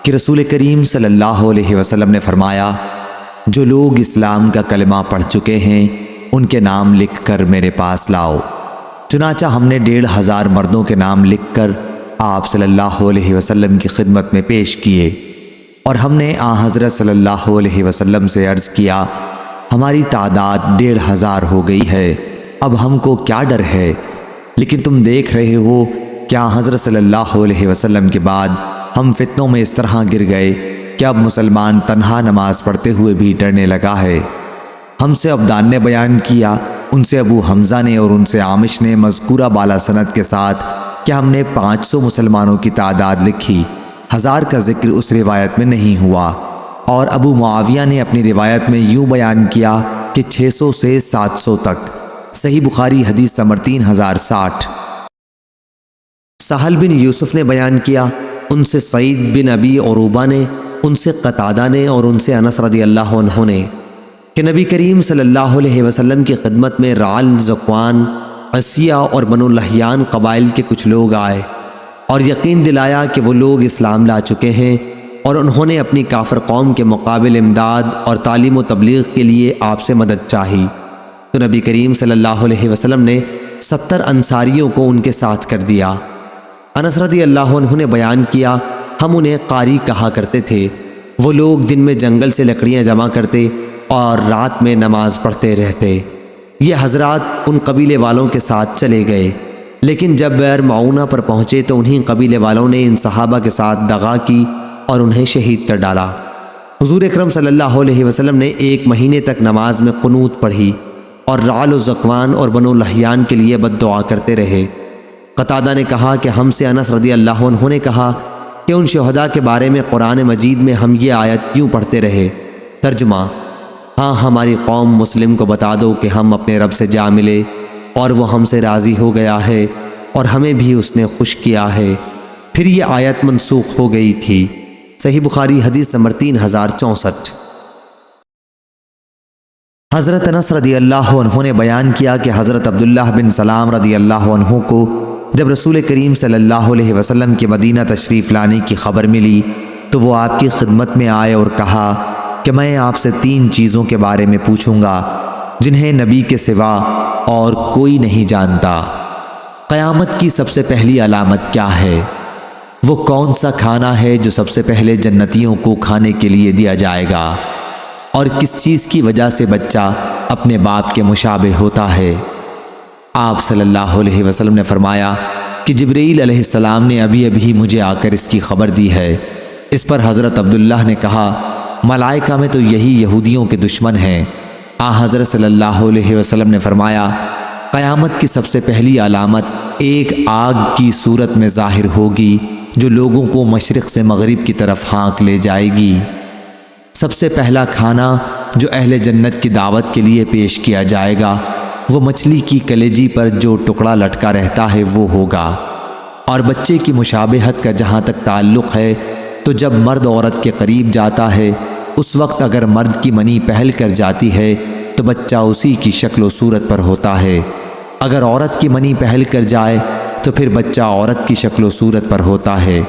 [SPEAKER 1] کہ رسول کریم صلی اللہ علیہ وسلم نے فرمایا، جو لوگ اسلام کا کلمہ پڑھ چکے ہیں ان کے نام لکھ کر میرے پاس لاؤ۔ چنانچہ ہم نے 1,500 مردوں کے نام لکھ کر آپ صلی اللہ علیہ وسلم کی خدمت میں پیش کیے اور ہم نے حضرت صلی اللہ علیہ وسلم سے عرض کیا، ہماری تعداد 1,500 ہو گئی ہے، اب ہم کو کیا ڈر ہے؟ لیکن تم دیکھ رہے ہو کیا حضرت صلی اللہ علیہ وسلم کے بعد ہم فتنوں میں اس طرح گر گئے کہ اب مسلمان تنہا نماز پڑھتے ہوئے بھی ڈرنے لگا ہے۔ ہم سے عبدان نے بیان کیا، ان سے ابو حمزہ نے اور ان سے عامش نے مذکورہ بالا سند کے ساتھ کہ ہم نے 500 مسلمانوں کی تعداد لکھی، 1000 کا ذکر اس روایت میں نہیں ہوا۔ اور ابو معاویہ نے اپنی روایت میں یوں بیان کیا کہ 600 سے 700 تک۔ صحیح بخاری حدیث نمبر 3060۔ سہل بن یوسف نے بیان کیا، ان سے سعید بن ابی عروبہ نے، ان سے قتادہ نے اور ان سے انس رضی اللہ عنہ نے کہ نبی کریم صلی اللہ علیہ وسلم کی خدمت میں رعل، ذکوان، عصیہ اور بنو لحیان قبائل کے کچھ لوگ آئے اور یقین دلایا کہ وہ لوگ اسلام لا چکے ہیں، اور انہوں نے اپنی کافر قوم کے مقابل امداد اور تعلیم و تبلیغ کے لیے آپ سے مدد چاہی۔ تو نبی کریم صلی اللہ علیہ وسلم نے 70 انصاریوں کو ان کے ساتھ کر دیا۔ انس رضی اللہ عنہ نے بیان کیا، ہم انہیں قاری کہا کرتے تھے، وہ لوگ دن میں جنگل سے لکڑیاں جمع کرتے اور رات میں نماز پڑھتے رہتے۔ یہ حضرات ان قبیلے والوں کے ساتھ چلے گئے، لیکن جب بئر معونہ پر پہنچے تو انہی قبیلے والوں نے ان صحابہ کے ساتھ دغا کی اور انہیں شہید کر ڈالا۔ حضور اکرم صلی اللہ علیہ وسلم نے 1 مہینے تک نماز میں قنوت پڑھی اور رعل و ذکوان اور بنو لحیان کے لیے بد دعا کرتے رہے۔ قتادہ نے کہا کہ ہم سے انس رضی اللہ عنہ نے کہا کہ ان شہداء کے بارے میں قرآن مجید میں ہم یہ آیت کیوں پڑھتے رہے؟ ترجمہ: ہاں، ہماری قوم مسلم کو بتا دو کہ ہم اپنے رب سے جا ملے اور وہ ہم سے راضی ہو گیا ہے اور ہمیں بھی اس نے خوش کیا ہے۔
[SPEAKER 2] پھر یہ آیت منسوخ ہو گئی تھی۔ صحیح بخاری حدیث نمبر 3064۔ حضرت انس رضی اللہ عنہ نے بیان کیا کہ حضرت عبداللہ بن سلام رضی اللہ عنہ کو جب رسول کریم صلی اللہ علیہ وسلم کے مدینہ تشریف لانے کی خبر ملی تو وہ آپ کی خدمت میں آئے اور کہا کہ میں آپ سے 3 چیزوں کے بارے میں پوچھوں گا جنہیں نبی کے سوا اور کوئی نہیں جانتا۔ قیامت کی سب سے پہلی علامت کیا ہے؟ وہ کون سا کھانا ہے جو سب سے پہلے جنتیوں کو کھانے کے لیے دیا جائے گا؟ اور کس چیز کی وجہ سے بچہ اپنے باپ کے مشابہ ہوتا ہے؟ آپ صلی اللہ علیہ وسلم نے فرمایا کہ جبرائیل علیہ السلام نے ابھی مجھے آ کر اس کی خبر دی ہے۔ اس پر حضرت عبداللہ نے کہا ملائکہ میں تو یہی یہودیوں کے دشمن ہیں۔ حضرت صلی اللہ علیہ وسلم نے فرمایا قیامت کی سب سے پہلی علامت ایک آگ کی صورت میں ظاہر ہوگی جو لوگوں کو مشرق سے مغرب کی طرف ہانک لے جائے گی۔ سب سے پہلا کھانا جو اہل جنت کی دعوت کے لیے پیش کیا جائے گا وہ مچھلی کی کلیجی پر جو ٹکڑا لٹکا رہتا ہے وہ ہوگا۔ اور بچے کی مشابہت کا جہاں تک تعلق ہے تو جب مرد عورت کے قریب جاتا ہے اس وقت اگر مرد کی منی پہل کر جاتی ہے تو بچہ اسی کی شکل و صورت پر ہوتا ہے، اگر عورت کی منی پہل کر جائے تو پھر بچہ عورت کی شکل و صورت پر ہوتا ہے۔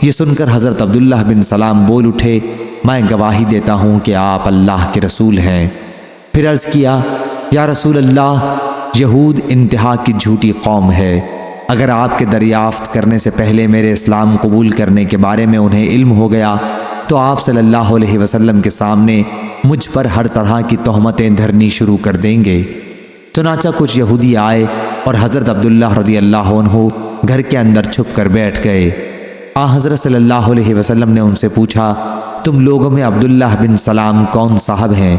[SPEAKER 2] یہ سن کر حضرت عبداللہ بن سلام بول اٹھے میں گواہی دیتا ہوں کہ آپ اللہ کے رسول ہیں۔ پھر عرض کیا یا رسول اللہ یہود انتہا کی جھوٹی قوم ہے، اگر آپ کے دریافت کرنے سے پہلے میرے اسلام قبول کرنے کے بارے میں انہیں علم ہو گیا تو آپ صلی اللہ علیہ وسلم کے سامنے مجھ پر ہر طرح کی تہمتیں دھرنی شروع کر دیں گے۔ چنانچہ کچھ یہودی آئے اور حضرت عبداللہ رضی اللہ عنہ گھر کے اندر چھپ کر بیٹھ گئے۔ حضرت صلی اللہ علیہ وسلم نے ان سے پوچھا تم لوگوں میں عبداللہ بن سلام کون صاحب ہیں؟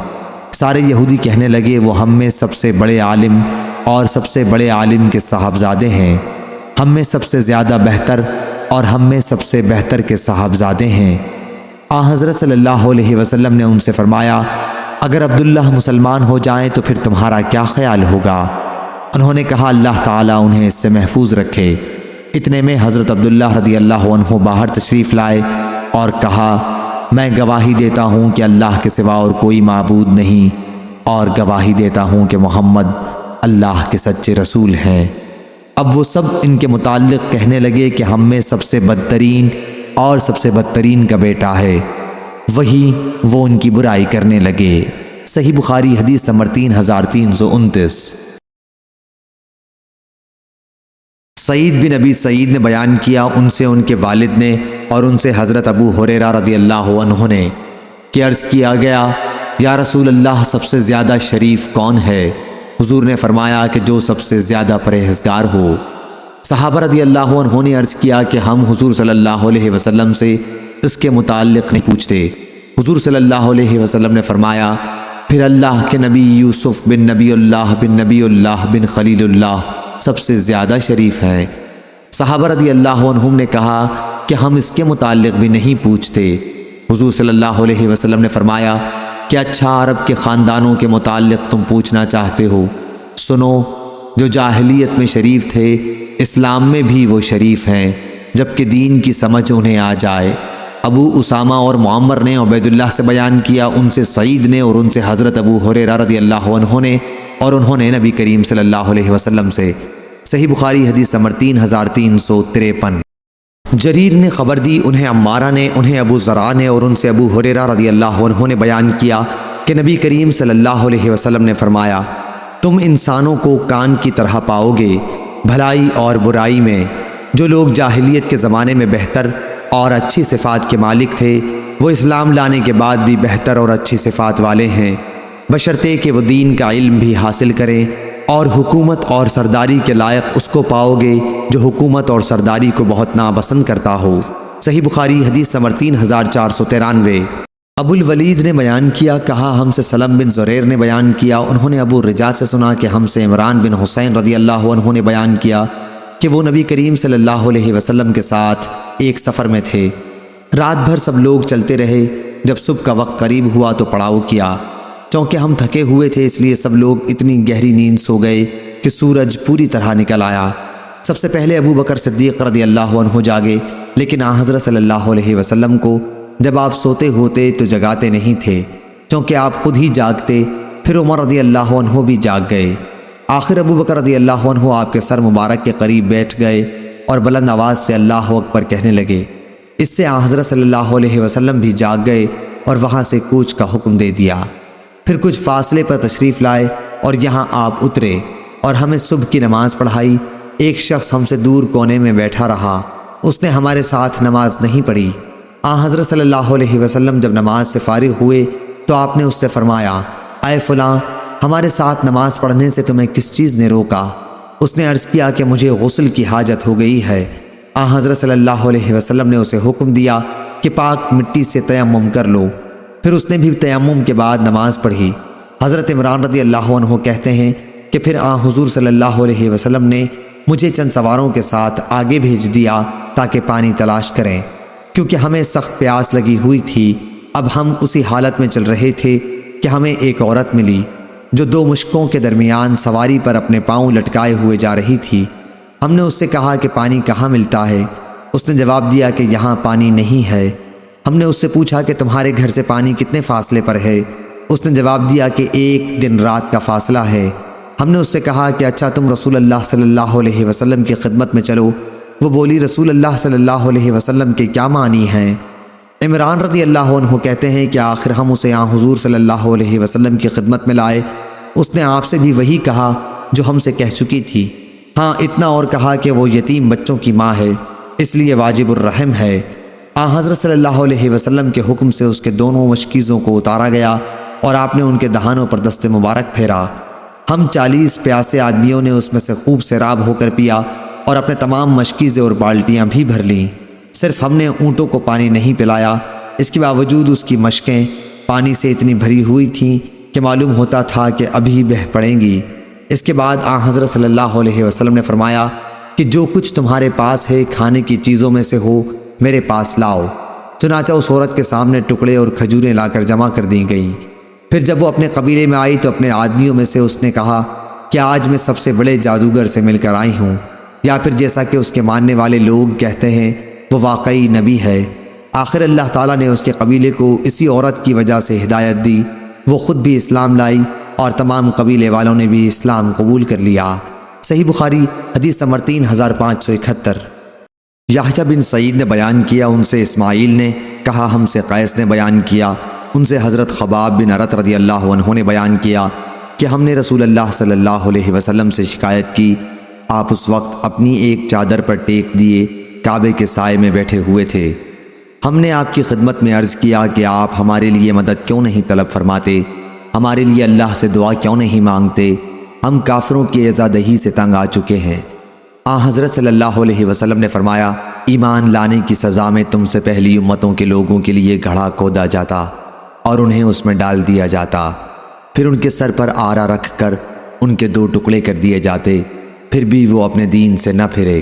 [SPEAKER 2] سارے یہودی کہنے لگے وہ ہم میں سب سے بڑے عالم اور سب سے بڑے عالم کے صاحبزادے ہیں، ہم میں سب سے زیادہ بہتر اور ہم میں سب سے بہتر کے صاحبزادے ہیں۔ حضرت صلی اللہ علیہ وسلم نے ان سے فرمایا اگر عبداللہ مسلمان ہو جائیں تو پھر تمہارا کیا خیال ہوگا؟ انہوں نے کہا اللہ تعالیٰ انہیں اس سے محفوظ رکھے۔ اتنے میں حضرت عبداللہ رضی اللہ عنہ باہر تشریف لائے اور کہا میں گواہی دیتا ہوں کہ اللہ کے سوا اور کوئی معبود نہیں، اور گواہی دیتا ہوں کہ محمد اللہ کے سچے رسول ہیں۔ اب وہ سب ان کے متعلق کہنے لگے کہ ہم میں سب سے بدترین اور سب سے بدترین کا بیٹا ہے، وہی وہ ان کی برائی کرنے لگے۔ صحیح بخاری حدیث نمبر 3329۔ سعید بن ابی سعید نے بیان کیا ان سے ان کے والد نے اور ان سے حضرت ابو ہریرہ رضی اللہ عنہ نے کہ عرض کیا گیا یا رسول اللہ سب سے زیادہ شریف کون ہے؟ حضور نے فرمایا کہ جو سب سے زیادہ پرہیزگار ہو۔ صحابہ رضی اللہ عنہ نے عرض کیا کہ ہم حضور صلی اللہ علیہ وسلم سے اس کے متعلق نہیں پوچھتے۔ حضور صلی اللہ علیہ وسلم نے فرمایا پھر اللہ کے نبی یوسف بن نبی اللہ بن خلیل اللہ سب سے زیادہ شریف ہیں۔ صحابہ رضی اللہ عنہم نے کہا کہ ہم اس کے متعلق بھی نہیں پوچھتے۔ حضور صلی اللہ علیہ وسلم نے فرمایا کہ اچھا عرب کے خاندانوں کے متعلق تم پوچھنا چاہتے ہو؟ سنو جو جاہلیت میں شریف تھے اسلام میں بھی وہ شریف ہیں جبکہ دین کی سمجھ انہیں آ جائے۔ ابو اسامہ اور معمر نے عبید اللہ سے بیان کیا، ان سے سعید نے اور ان سے حضرت ابو ہریرہ رضی اللہ عنہ نے اور انہوں نے نبی کریم صلی اللہ علیہ وسلم سے۔ صحیح بخاری حدیث نمبر 3353۔ جریر نے خبر دی، انہیں عمارہ نے، انہیں ابو ذرا نے اور ان سے ابو ہریرہ رضی اللہ عنہ نے بیان کیا کہ نبی کریم صلی اللہ علیہ وسلم نے فرمایا تم انسانوں کو کان کی طرح پاؤ گے بھلائی اور برائی میں۔ جو لوگ جاہلیت کے زمانے میں بہتر اور اچھی صفات کے مالک تھے وہ اسلام لانے کے بعد بھی بہتر اور اچھی صفات والے ہیں، بشرطے کہ وہ دین کا علم بھی حاصل کریں، اور حکومت اور سرداری کے لائق اس کو پاؤ گے جو حکومت اور سرداری کو بہت ناپسند کرتا ہو۔ صحیح بخاری حدیث نمبر 3493۔ ابو الولید نے بیان کیا، کہا ہم سے سلم بن زریر نے بیان کیا، انہوں نے ابو الرجاء سے سنا کہ ہم سے عمران بن حسین رضی اللہ عنہ نے بیان کیا کہ وہ نبی کریم صلی اللہ علیہ وسلم کے ساتھ ایک سفر میں تھے۔ رات بھر سب لوگ چلتے رہے، جب صبح کا وقت قریب ہوا تو پڑاؤ کیا۔ چونکہ ہم تھکے ہوئے تھے اس لیے سب لوگ اتنی گہری نیند سو گئے کہ سورج پوری طرح نکل آیا۔ سب سے پہلے ابو بکر صدیق رضی اللہ عنہ جاگے لیکن آن حضرت صلی اللہ علیہ وسلم کو جب آپ سوتے ہوتے تو جگاتے نہیں تھے، چونکہ آپ خود ہی جاگتے۔ پھر عمر رضی اللہ عنہ بھی جاگ گئے۔ آخر ابو بکر رضی اللہ عنہ آپ کے سر مبارک کے قریب بیٹھ گئے اور بلند آواز سے اللہ اکبر کہنے لگے۔ اس سے آن حضرت صلی اللہ علیہ وسلم بھی جاگ گئے اور وہاں سے کوچ کا حکم دے دیا۔ پھر کچھ فاصلے پر تشریف لائے اور یہاں آپ اترے اور ہمیں صبح کی نماز پڑھائی۔ ایک شخص ہم سے دور کونے میں بیٹھا رہا، اس نے ہمارے ساتھ نماز نہیں پڑھی۔ آن حضرت صلی اللہ علیہ وسلم جب نماز سے فارغ ہوئے تو آپ نے اس سے فرمایا، اے فلاں، ہمارے ساتھ نماز پڑھنے سے تمہیں کس چیز نے روکا؟ اس نے عرض کیا کہ مجھے غسل کی حاجت ہو گئی ہے۔ آن حضرت صلی اللہ علیہ وسلم نے اسے حکم دیا کہ پاک مٹی سے تیمم کر لو۔ پھر اس نے بھی تیمم کے بعد نماز پڑھی۔ حضرت عمران رضی اللہ عنہ کہتے ہیں کہ پھر آن حضور صلی اللہ علیہ وسلم نے مجھے چند سواروں کے ساتھ آگے بھیج دیا تاکہ پانی تلاش کریں، کیونکہ ہمیں سخت پیاس لگی ہوئی تھی۔ اب ہم اسی حالت میں چل رہے تھے کہ ہمیں ایک عورت ملی جو دو مشکوں کے درمیان سواری پر اپنے پاؤں لٹکائے ہوئے جا رہی تھی۔ ہم نے اس سے کہا کہ پانی کہاں ملتا ہے؟ اس نے جواب دیا کہ یہاں پانی نہیں ہے۔ ہم نے اس سے پوچھا کہ تمہارے گھر سے پانی کتنے فاصلے پر ہے؟ اس نے جواب دیا کہ 1 دن رات کا فاصلہ ہے۔ ہم نے اس سے کہا کہ اچھا تم رسول اللہ صلی اللہ علیہ وسلم کی خدمت میں چلو۔ وہ بولی، رسول اللہ صلی اللہ علیہ وسلم کے کیا معنی ہیں؟ عمران رضی اللہ عنہ کہتے ہیں کہ آخر ہم اسے آن حضور صلی اللہ علیہ وسلم کی خدمت میں لائے۔ اس نے آپ سے بھی وہی کہا جو ہم سے کہہ چکی تھی، ہاں اتنا اور کہا کہ وہ یتیم بچوں کی ماں ہے، اس لیے واجب الرحم ہے۔ آن حضرت صلی اللہ علیہ وسلم کے حکم سے اس کے دونوں مشکیزوں کو اتارا گیا اور آپ نے ان کے دہانوں پر دست مبارک پھیرا۔ ہم 40 پیاسے آدمیوں نے اس میں سے خوب سیراب ہو کر پیا اور اپنے تمام مشکیزیں اور بالٹیاں بھی بھر لیں۔ صرف ہم نے اونٹوں کو پانی نہیں پلایا، اس کے باوجود اس کی مشکیں پانی سے اتنی بھری ہوئی تھیں کہ معلوم ہوتا تھا کہ ابھی بہہ پڑیں گی۔ اس کے بعد آن حضرت صلی اللہ علیہ وسلم نے فرمایا کہ جو کچھ تمہارے پاس ہے کھانے کی چیزوں میں سے ہو میرے پاس لاؤ۔ چنانچہ اس عورت کے سامنے ٹکڑے اور کھجوریں لا کر جمع کر دی گئیں۔ پھر جب وہ اپنے قبیلے میں آئی تو اپنے آدمیوں میں سے اس نے کہا کہ آج میں سب سے بڑے جادوگر سے مل کر آئی ہوں، یا پھر جیسا کہ اس کے ماننے والے لوگ کہتے ہیں وہ واقعی نبی ہے۔ آخر اللہ تعالیٰ نے اس کے قبیلے کو اسی عورت کی وجہ سے ہدایت دی، وہ خود بھی اسلام لائی اور تمام قبیلے والوں نے بھی اسلام قبول کر لیا۔ صحیح بخاری حدیث نمبر 3571۔ یحییٰ بن سعید نے بیان کیا، ان سے اسماعیل نے کہا، ہم سے قیس نے بیان کیا، ان سے حضرت خباب بن ارت رضی اللہ عنہ نے بیان کیا کہ ہم نے رسول اللہ صلی اللہ علیہ وسلم سے شکایت کی۔ آپ اس وقت اپنی ایک چادر پر ٹیک دیے کعبے کے سائے میں بیٹھے ہوئے تھے۔ ہم نے آپ کی خدمت میں عرض کیا کہ آپ ہمارے لیے مدد کیوں نہیں طلب فرماتے، ہمارے لیے اللہ سے دعا کیوں نہیں مانگتے؟ ہم کافروں کی عزا دہی سے تنگ آ چکے ہیں۔ آن حضرت صلی اللہ علیہ وسلم نے فرمایا، ایمان لانے کی سزا میں تم سے پہلی امتوں کے لوگوں کے لیے گڑھا کھودا جاتا اور انہیں اس میں ڈال دیا جاتا، پھر ان کے سر پر آرا رکھ کر ان کے 2 ٹکڑے کر دیے جاتے، پھر بھی وہ اپنے دین سے نہ پھرے۔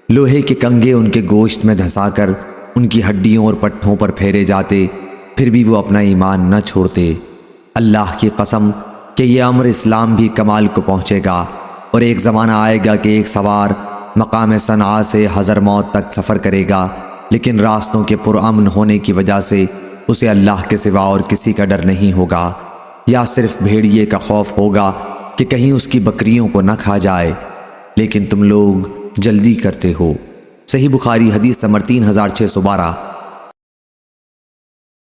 [SPEAKER 2] لوہے کے کنگے ان کے گوشت میں دھسا کر ان کی ہڈیوں اور پٹھوں پر پھیرے جاتے، پھر بھی وہ اپنا ایمان نہ چھوڑتے۔ اللہ کی قسم کہ یہ امر اسلام بھی کمال کو پہنچے گا، اور ایک زمانہ آئے گا کہ ایک سوار مقام صنعاء سے حضرموت تک سفر کرے گا، لیکن راستوں کے پرامن ہونے کی وجہ سے اسے اللہ کے سوا اور کسی کا ڈر نہیں ہوگا، یا صرف بھیڑیے کا خوف ہوگا کہ کہیں اس کی بکریوں کو نہ کھا جائے، لیکن تم لوگ جلدی کرتے ہو۔ صحیح بخاری حدیث نمبر 3612۔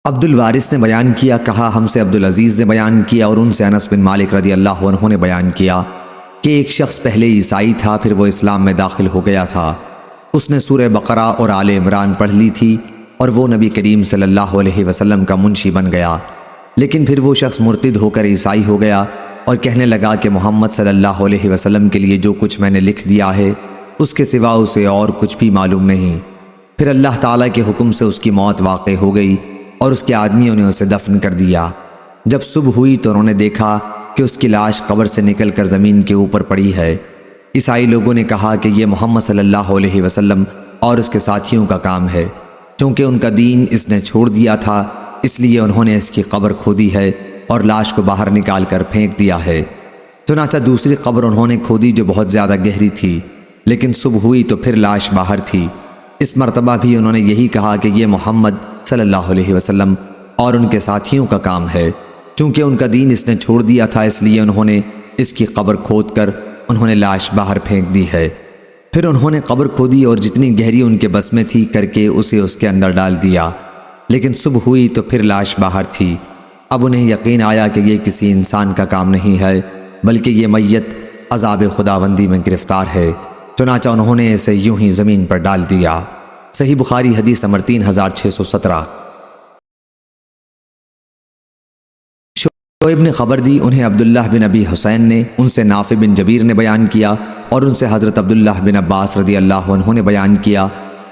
[SPEAKER 2] عبد الوارث نے بیان کیا، کہا ہم سے عبدالعزیز نے بیان کیا اور ان سے انس بن مالک رضی اللہ عنہ نے بیان کیا کہ ایک شخص پہلے عیسائی تھا، پھر وہ اسلام میں داخل ہو گیا تھا۔ اس نے سورہ بقرہ اور آل عمران پڑھ لی تھی اور وہ نبی کریم صلی اللہ علیہ وسلم کا منشی بن گیا، لیکن پھر وہ شخص مرتد ہو کر عیسائی ہو گیا اور کہنے لگا کہ محمد صلی اللہ علیہ وسلم کے لیے جو کچھ میں نے لکھ دیا ہے اس کے سوا اسے اور کچھ بھی معلوم نہیں۔ پھر اللہ تعالیٰ کے حکم سے اس کی موت واقع ہو گئی اور اس کے آدمیوں نے اسے دفن کر دیا۔ جب صبح ہوئی تو انہوں نے دیکھا کہ اس کی لاش قبر سے نکل کر زمین کے اوپر پڑی ہے۔ عیسائی لوگوں نے کہا کہ یہ محمد صلی اللہ علیہ وسلم اور اس کے ساتھیوں کا کام ہے، چونکہ ان کا دین اس نے چھوڑ دیا تھا، اس لیے انہوں نے اس کی قبر کھودی ہے اور لاش کو باہر نکال کر پھینک دیا ہے۔ چنانچہ دوسری قبر انہوں نے کھودی جو بہت زیادہ گہری تھی، لیکن صبح ہوئی تو پھر لاش باہر تھی۔ اس مرتبہ بھی انہوں نے یہی کہا کہ یہ محمد صلی اللہ علیہ وسلم اور ان کے ساتھیوں کا کام ہے۔ چونکہ ان کا دین اس نے چھوڑ دیا تھا، اس لیے انہوں نے اس کی قبر کھود کر انہوں نے لاش باہر پھینک دی ہے۔ پھر انہوں نے قبر کھودی اور جتنی گہری ان کے بس میں تھی کر کے اسے اس کے اندر ڈال دیا، لیکن صبح ہوئی تو پھر لاش باہر تھی۔ اب انہیں یقین آیا کہ یہ کسی انسان کا کام نہیں ہے، بلکہ یہ میت عذاب خداوندی میں گرفتار ہے۔ چنانچہ انہوں نے اسے یوں ہی زمین پر ڈال دیا۔ صحیح بخاری حدیث نمبر 3617۔ شعیب نے خبر دی، انہیں عبداللہ بن ابی حسین نے، ان سے نافع بن جبیر نے بیان کیا اور ان سے حضرت عبداللہ بن عباس رضی اللہ عنہ نے بیان کیا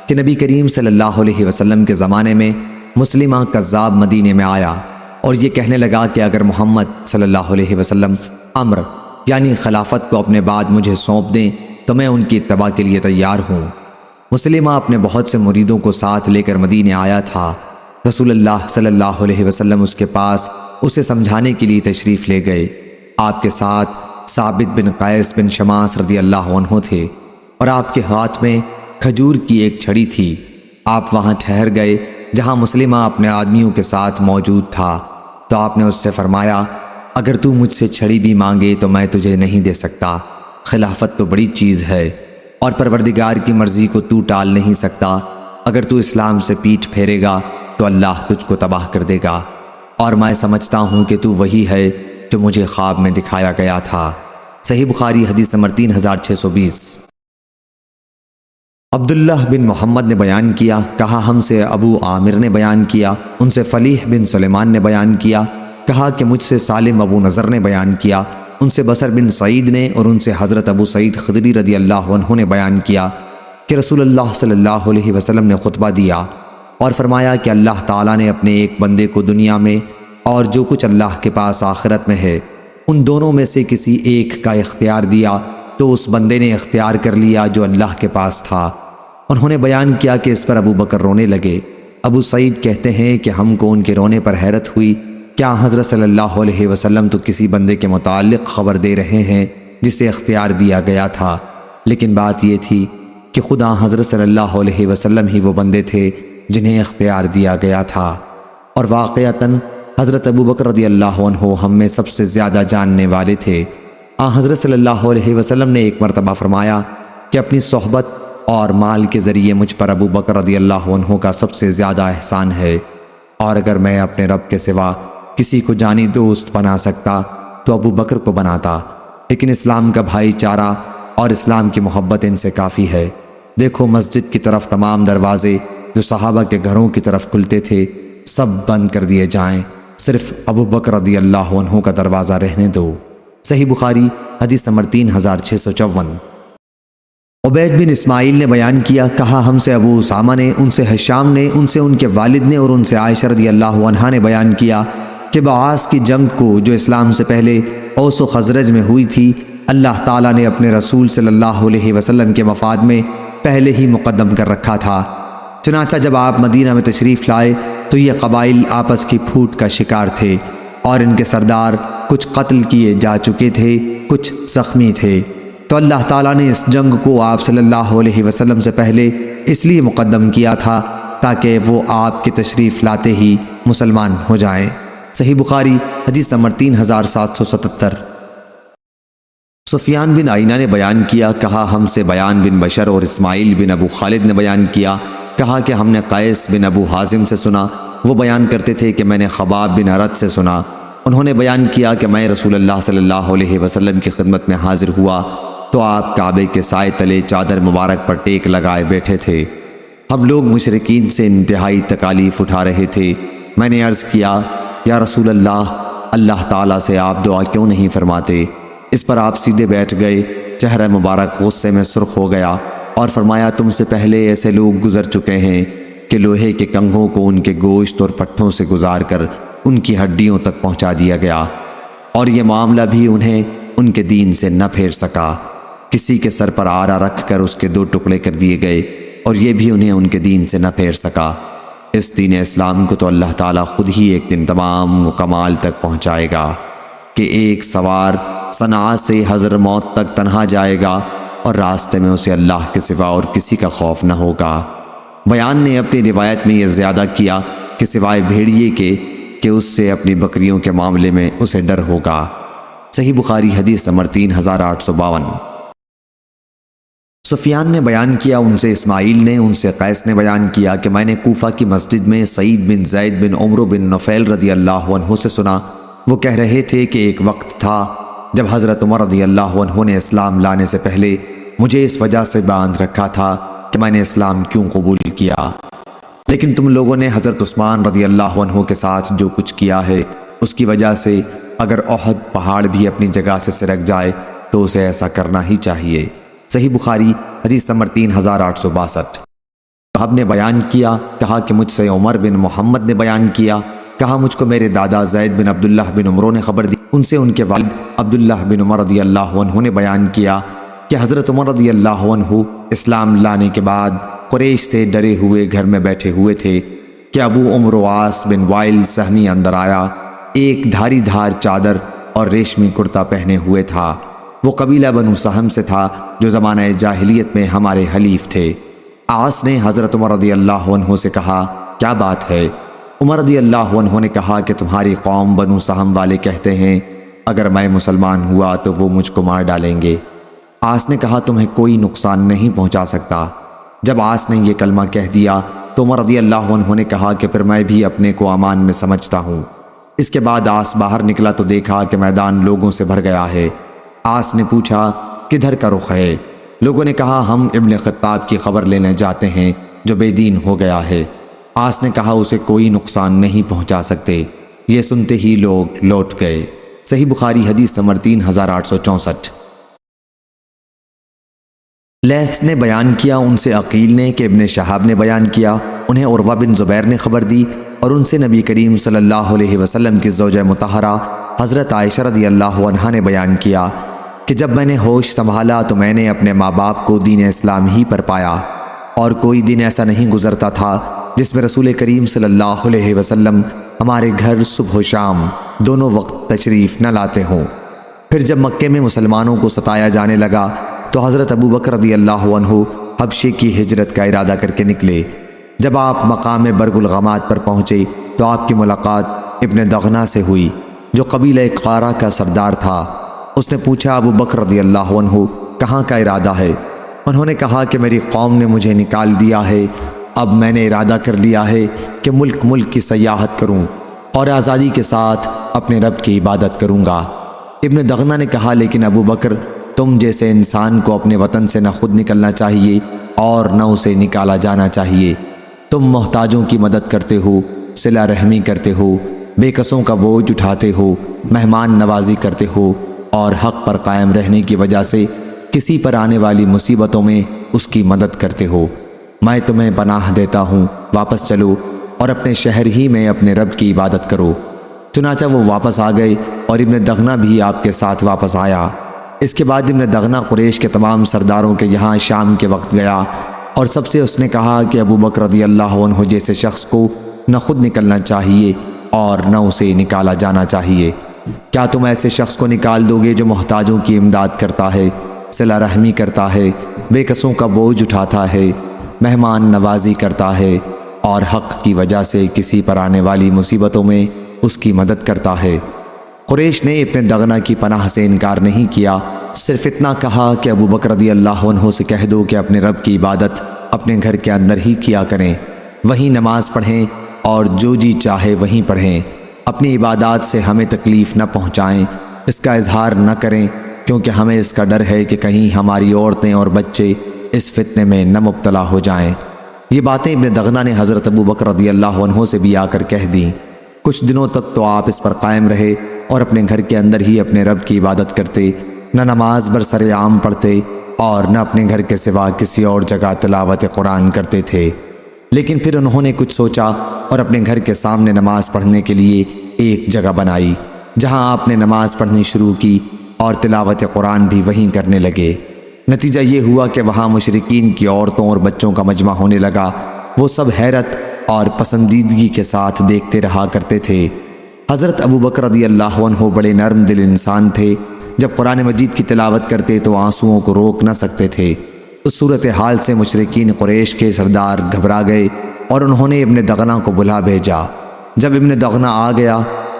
[SPEAKER 2] کہ نبی کریم صلی اللہ علیہ وسلم کے زمانے میں مسلمہ کذاب مدینے میں آیا اور یہ کہنے لگا کہ اگر محمد صلی اللہ علیہ وسلم امر یعنی خلافت کو اپنے بعد مجھے سونپ دیں تو میں ان کی اتباع کے لیے تیار ہوں۔ مسلمہ اپنے بہت سے مریدوں کو ساتھ لے کر مدینے آیا تھا۔ رسول اللہ صلی اللہ علیہ وسلم اس کے پاس اسے سمجھانے کے لیے تشریف لے گئے۔ آپ کے ساتھ ثابت بن قیس بن شماس رضی اللہ عنہ تھے اور آپ کے ہاتھ میں کھجور کی ایک چھڑی تھی۔ آپ وہاں ٹھہر گئے جہاں مسلمہ اپنے آدمیوں کے ساتھ موجود تھا، تو آپ نے اس سے فرمایا اگر تو مجھ سے چھڑی بھی مانگے تو میں تجھے نہیں دے سکتا۔ خلافت تو بڑی چیز ہے اور پروردگار کی مرضی کو تو ٹال نہیں سکتا۔ اگر تو اسلام سے پیٹھ پھیرے گا تو اللہ تجھ کو تباہ کر دے گا، اور میں سمجھتا ہوں کہ تو وہی ہے جو مجھے خواب میں دکھایا گیا تھا۔ صحیح بخاری حدیث نمبر 3620۔ عبداللہ بن محمد نے بیان کیا، کہا ہم سے ابو عامر نے بیان کیا، ان سے فلیح بن سلیمان نے بیان کیا، کہا کہ مجھ سے سالم ابو نضر نے بیان کیا، ان سے بصر بن سعید نے اور ان سے حضرت ابو سعید خدری رضی اللہ عنہ نے بیان کیا کہ رسول اللہ صلی اللہ علیہ وسلم نے خطبہ دیا اور فرمایا کہ اللہ تعالیٰ نے اپنے ایک بندے کو دنیا میں اور جو کچھ اللہ کے پاس آخرت میں ہے ان دونوں میں سے کسی ایک کا اختیار دیا، تو اس بندے نے اختیار کر لیا جو اللہ کے پاس تھا۔ انہوں نے بیان کیا کہ اس پر ابو بکر رونے لگے۔ ابو سعید کہتے ہیں کہ ہم کو ان کے رونے پر حیرت ہوئی، کیا حضرت صلی اللہ علیہ وسلم تو کسی بندے کے متعلق خبر دے رہے ہیں جسے اختیار دیا گیا تھا، لیکن بات یہ تھی کہ خدا حضرت صلی اللہ علیہ وسلم ہی وہ بندے تھے جنہیں اختیار دیا گیا تھا، اور واقعتاً حضرت ابو بکر رضی اللہ عنہ ہم میں سب سے زیادہ جاننے والے تھے۔ حضرت صلی اللہ علیہ وسلم نے ایک مرتبہ فرمایا کہ اپنی صحبت اور مال کے ذریعے مجھ پر ابو بکر رضی اللہ عنہ کا سب سے زیادہ احسان ہے، اور اگر میں اپنے رب کے سوا کسی کو جانی دوست بنا سکتا تو ابو بکر کو بناتا، لیکن اسلام کا بھائی چارہ اور اسلام کی محبت ان سے کافی ہے۔ دیکھو مسجد کی طرف تمام دروازے جو صحابہ کے گھروں کی طرف کھلتے تھے سب بند کر دیے جائیں، صرف ابو بکر رضی اللہ عنہ کا دروازہ رہنے دو۔ صحیح بخاری حدیث نمبر 3654۔ عبید بن اسماعیل نے بیان کیا، کہا ہم سے ابو اسامہ نے، ان سے حشام نے، ان سے ان کے والد نے اور ان سے عائشہ رضی اللہ عنہا نے بیان کیا کہ بعاث کی جنگ کو جو اسلام سے پہلے اوس و خزرج میں ہوئی تھی، اللہ تعالیٰ نے اپنے رسول صلی اللہ علیہ وسلم کے مفاد میں پہلے ہی مقدم کر رکھا تھا۔ چنانچہ جب آپ مدینہ میں تشریف لائے تو یہ قبائل آپس کی پھوٹ کا شکار تھے اور ان کے سردار کچھ قتل کیے جا چکے تھے، کچھ زخمی تھے، تو اللہ تعالیٰ نے اس جنگ کو آپ صلی اللہ علیہ وسلم سے پہلے اس لیے مقدم کیا تھا تاکہ وہ آپ کے تشریف لاتے ہی مسلمان ہو جائیں۔ صحیح بخاری حدیث نمبر 3777۔ سفیان بن عینہ نے بیان کیا، کہا ہم سے بیان بن بشر اور اسماعیل بن ابو خالد نے بیان کیا، کہا کہ ہم نے قیس بن ابو حازم سے سنا، وہ بیان کرتے تھے کہ میں نے خباب بن ارد سے سنا، انہوں نے بیان کیا کہ میں رسول اللہ صلی اللہ علیہ وسلم کی خدمت میں حاضر ہوا تو آپ کعبے کے سائے تلے چادر مبارک پر ٹیک لگائے بیٹھے تھے۔ ہم لوگ مشرکین سے انتہائی تکالیف اٹھا رہے تھے۔ میں نے عرض کیا، یا رسول اللہ، اللہ تعالیٰ سے آپ دعا کیوں نہیں فرماتے؟ اس پر آپ سیدھے بیٹھ گئے، چہرہ مبارک غصے میں سرخ ہو گیا اور فرمایا، تم سے پہلے ایسے لوگ گزر چکے ہیں کہ لوہے کے کنگھوں کو ان کے گوشت اور پٹھوں سے گزار کر ان کی ہڈیوں تک پہنچا دیا گیا، اور یہ معاملہ بھی انہیں ان کے دین سے نہ پھیر سکا۔ کسی کے سر پر آرا رکھ کر اس کے 2 ٹکڑے کر دیے گئے، اور یہ بھی انہیں ان کے دین سے نہ پھیر سکا۔ اس دین اسلام کو تو اللہ تعالیٰ خود ہی ایک دن تمام و کمال تک پہنچائے گا کہ ایک سوار صنعاء سے حضرموت تک تنہا جائے گا اور راستے میں اسے اللہ کے سوا اور کسی کا خوف نہ ہوگا۔
[SPEAKER 1] بیان نے اپنی روایت میں یہ زیادہ کیا کہ سوائے بھیڑیے کے کہ اس سے اپنی بکریوں کے معاملے میں اسے ڈر ہوگا۔ صحیح بخاری حدیث نمبر 3852۔ سفیان نے بیان کیا، ان سے اسماعیل نے، ان سے قیس نے بیان کیا کہ میں نے کوفہ کی مسجد میں سعید بن زید بن عمرو بن نفیل رضی اللہ عنہ سے سنا، وہ کہہ رہے تھے کہ ایک وقت تھا جب حضرت عمر رضی اللہ عنہ نے اسلام لانے سے پہلے مجھے اس وجہ سے باندھ رکھا تھا کہ میں نے اسلام کیوں قبول کیا، لیکن تم لوگوں نے حضرت عثمان رضی اللہ عنہ کے ساتھ جو کچھ کیا ہے اس کی وجہ سے اگر احد پہاڑ بھی اپنی جگہ سے سرک جائے تو اسے ایسا کرنا ہی چاہیے۔ صحیح بخاری حدیث نمبر 3862۔ وہب نے بیان کیا، کہا کہ مجھ سے عمر بن محمد نے بیان کیا، کہا مجھ کو میرے دادا زید بن عبداللہ بن عمرو نے خبر دی، ان سے ان کے والد عبداللہ بن عمر رضی اللہ عنہ نے بیان کیا کہ حضرت عمر رضی اللہ عنہ اسلام لانے کے بعد قریش سے ڈرے ہوئے گھر میں بیٹھے ہوئے تھے کہ ابو عمرو عاص بن وائل سہمی اندر آیا، ایک دھاری دھار چادر اور ریشمی کرتا پہنے ہوئے تھا۔ وہ قبیلہ بنو سہم سے تھا جو زمانہ جاہلیت میں ہمارے حلیف تھے۔ عاص نے حضرت عمر رضی اللہ عنہ سے کہا، کیا بات ہے؟ عمر رضی اللہ عنہ نے کہا کہ تمہاری قوم بنو سہم والے کہتے ہیں اگر میں مسلمان ہوا تو وہ مجھ کو مار ڈالیں گے۔ عاص نے کہا تمہیں کوئی نقصان نہیں پہنچا سکتا۔ جب عاص نے یہ کلمہ کہہ دیا تو عمر رضی اللہ عنہ نے کہا کہ پھر میں بھی اپنے کو امان میں سمجھتا ہوں۔ اس کے بعد عاص باہر نکلا تو دیکھا کہ میدان لوگوں سے بھر گیا ہے۔ عاص نے پوچھا کدھر کا رخ ہے؟ لوگوں نے کہا ہم ابن خطاب کی خبر لینے جاتے ہیں جو بے دین ہو گیا ہے۔ عاص نے کہا اسے کوئی نقصان نہیں پہنچا سکتے۔ یہ سنتے ہی لوگ لوٹ گئے۔ صحیح بخاری حدیث نمبر 3864۔ لیث نے بیان کیا، ان سے عقیل نے کہ ابن شہاب نے بیان کیا، انہیں عروہ بن زبیر نے خبر دی اور ان سے نبی کریم صلی اللہ علیہ وسلم کی زوجہ مطہرہ حضرت عائشہ رضی اللہ عنہا نے بیان کیا کہ جب میں نے ہوش سنبھالا تو میں نے اپنے ماں باپ کو دین اسلام ہی پر پایا، اور کوئی دن ایسا نہیں گزرتا تھا جس میں رسول کریم صلی اللہ علیہ وسلم ہمارے گھر صبح و شام دونوں وقت تشریف نہ لاتے ہوں۔ پھر جب مکے میں مسلمانوں کو ستایا جانے لگا تو حضرت ابو بکر رضی اللہ عنہ حبشے کی ہجرت کا ارادہ کر کے نکلے۔ جب آپ مقام برگ الغمات پر پہنچے تو آپ کی ملاقات ابن دغنہ سے ہوئی جو قبیلہ قارہ کا سردار تھا۔ اس نے پوچھا ابو بکر رضی اللہ عنہ کہاں کا ارادہ ہے؟ انہوں نے کہا کہ میری قوم نے مجھے نکال دیا ہے، اب میں نے ارادہ کر لیا ہے کہ ملک ملک کی سیاحت کروں اور آزادی کے ساتھ اپنے رب کی عبادت کروں گا۔ ابن دغنہ نے کہا لیکن ابو بکر تم جیسے انسان کو اپنے وطن سے نہ خود نکلنا چاہیے اور نہ اسے نکالا جانا چاہیے۔ تم محتاجوں کی مدد کرتے ہو، صلہ رحمی کرتے ہو، بے کسوں کا بوجھ اٹھاتے ہو، مہمان نوازی کرتے ہو اور حق پر قائم رہنے کی وجہ سے کسی پر آنے والی مصیبتوں میں اس کی مدد کرتے ہو۔ میں تمہیں پناہ دیتا ہوں، واپس چلو اور اپنے شہر ہی میں اپنے رب کی عبادت کرو۔ چنانچہ وہ واپس آ گئے اور ابن دغنہ بھی آپ کے ساتھ واپس آیا۔ اس کے بعد ابن دغنہ قریش کے تمام سرداروں کے یہاں شام کے وقت گیا اور سب سے اس نے کہا کہ ابو بکر رضی اللہ عنہ جیسے شخص کو نہ خود نکلنا چاہیے اور نہ اسے نکالا جانا چاہیے۔ کیا تم ایسے شخص کو نکال دو گے جو محتاجوں کی امداد کرتا ہے، صلہ رحمی کرتا ہے، بے کسوں کا بوجھ اٹھاتا ہے، مہمان نوازی کرتا ہے اور حق کی وجہ سے کسی پر آنے والی مصیبتوں میں اس کی مدد کرتا ہے؟ قریش نے ابن دغنہ کی پناہ سے انکار نہیں کیا، صرف اتنا کہا کہ ابو بکر رضی اللہ عنہ سے کہہ دو کہ اپنے رب کی عبادت اپنے گھر کے اندر ہی کیا کریں، وہیں نماز پڑھیں اور جو جی چاہے وہیں پڑھیں، اپنی عبادات سے ہمیں تکلیف نہ پہنچائیں، اس کا اظہار نہ کریں کیونکہ ہمیں اس کا ڈر ہے کہ کہیں ہماری عورتیں اور بچے اس فتنے میں نہ مبتلا ہو جائیں۔ یہ باتیں ابن دغنہ نے حضرت ابو بکر رضی اللہ عنہ سے بھی آ کر کہہ دیں۔ کچھ دنوں تک تو آپ اس پر قائم رہے اور اپنے گھر کے اندر ہی اپنے رب کی عبادت کرتے، نہ نماز برسر عام پڑھتے اور نہ اپنے گھر کے سوا کسی اور جگہ تلاوت قرآن کرتے تھے۔ لیکن پھر انہوں نے کچھ سوچا اور اپنے گھر کے سامنے نماز پڑھنے کے لیے ایک جگہ بنائی جہاں آپ نے نماز پڑھنی شروع کی اور تلاوت قرآن بھی وہیں کرنے لگے۔ نتیجہ یہ ہوا کہ وہاں مشرکین کی عورتوں اور بچوں کا مجمع ہونے لگا۔ وہ سب حیرت اور پسندیدگی کے ساتھ دیکھتے رہا کرتے تھے۔ حضرت ابو بکر رضی اللہ عنہ بڑے نرم دل انسان تھے، جب قرآن مجید کی تلاوت کرتے تو آنسوؤں کو روک نہ سکتے تھے۔
[SPEAKER 2] اس صورتحال سے مشرکین قریش کے سردار گھبرا گئے اور انہوں نے ابن دغنہ کو بلا بھیجا۔ جب ابن دغنہ آ گیا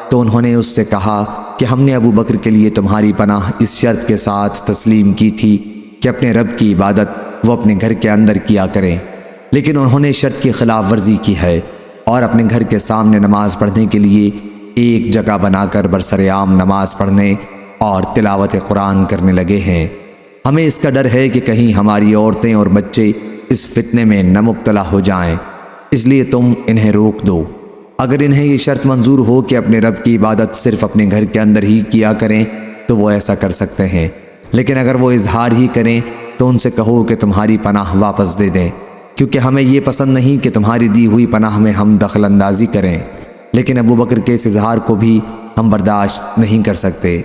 [SPEAKER 2] تو انہوں نے اس سے کہا کہ ہم نے ابو بکر کے لیے تمہاری پناہ اس شرط کے ساتھ تسلیم کی تھی کہ اپنے رب کی عبادت وہ اپنے گھر کے اندر کیا کریں، لیکن انہوں نے شرط کی خلاف ورزی کی ہے اور اپنے گھر کے سامنے نماز پڑھنے کے لیے ایک جگہ بنا کر برسر عام نماز پڑھنے اور تلاوت قرآن کرنے لگے ہیں۔ ہمیں اس کا ڈر ہے کہ کہیں ہماری عورتیں اور بچے اس فتنے میں نہ مبتلا ہو جائیں، اس لیے تم انہیں روک دو۔ اگر انہیں یہ شرط منظور ہو کہ اپنے رب کی عبادت صرف اپنے گھر کے اندر ہی کیا کریں تو وہ ایسا کر سکتے ہیں، لیکن اگر وہ اظہار ہی کریں تو ان سے کہو کہ تمہاری پناہ واپس دے دیں، کیونکہ ہمیں یہ پسند نہیں کہ تمہاری دی ہوئی پناہ میں ہم دخل اندازی کریں، لیکن ابو بکر کے اس اظہار کو بھی ہم برداشت نہیں کر سکتے۔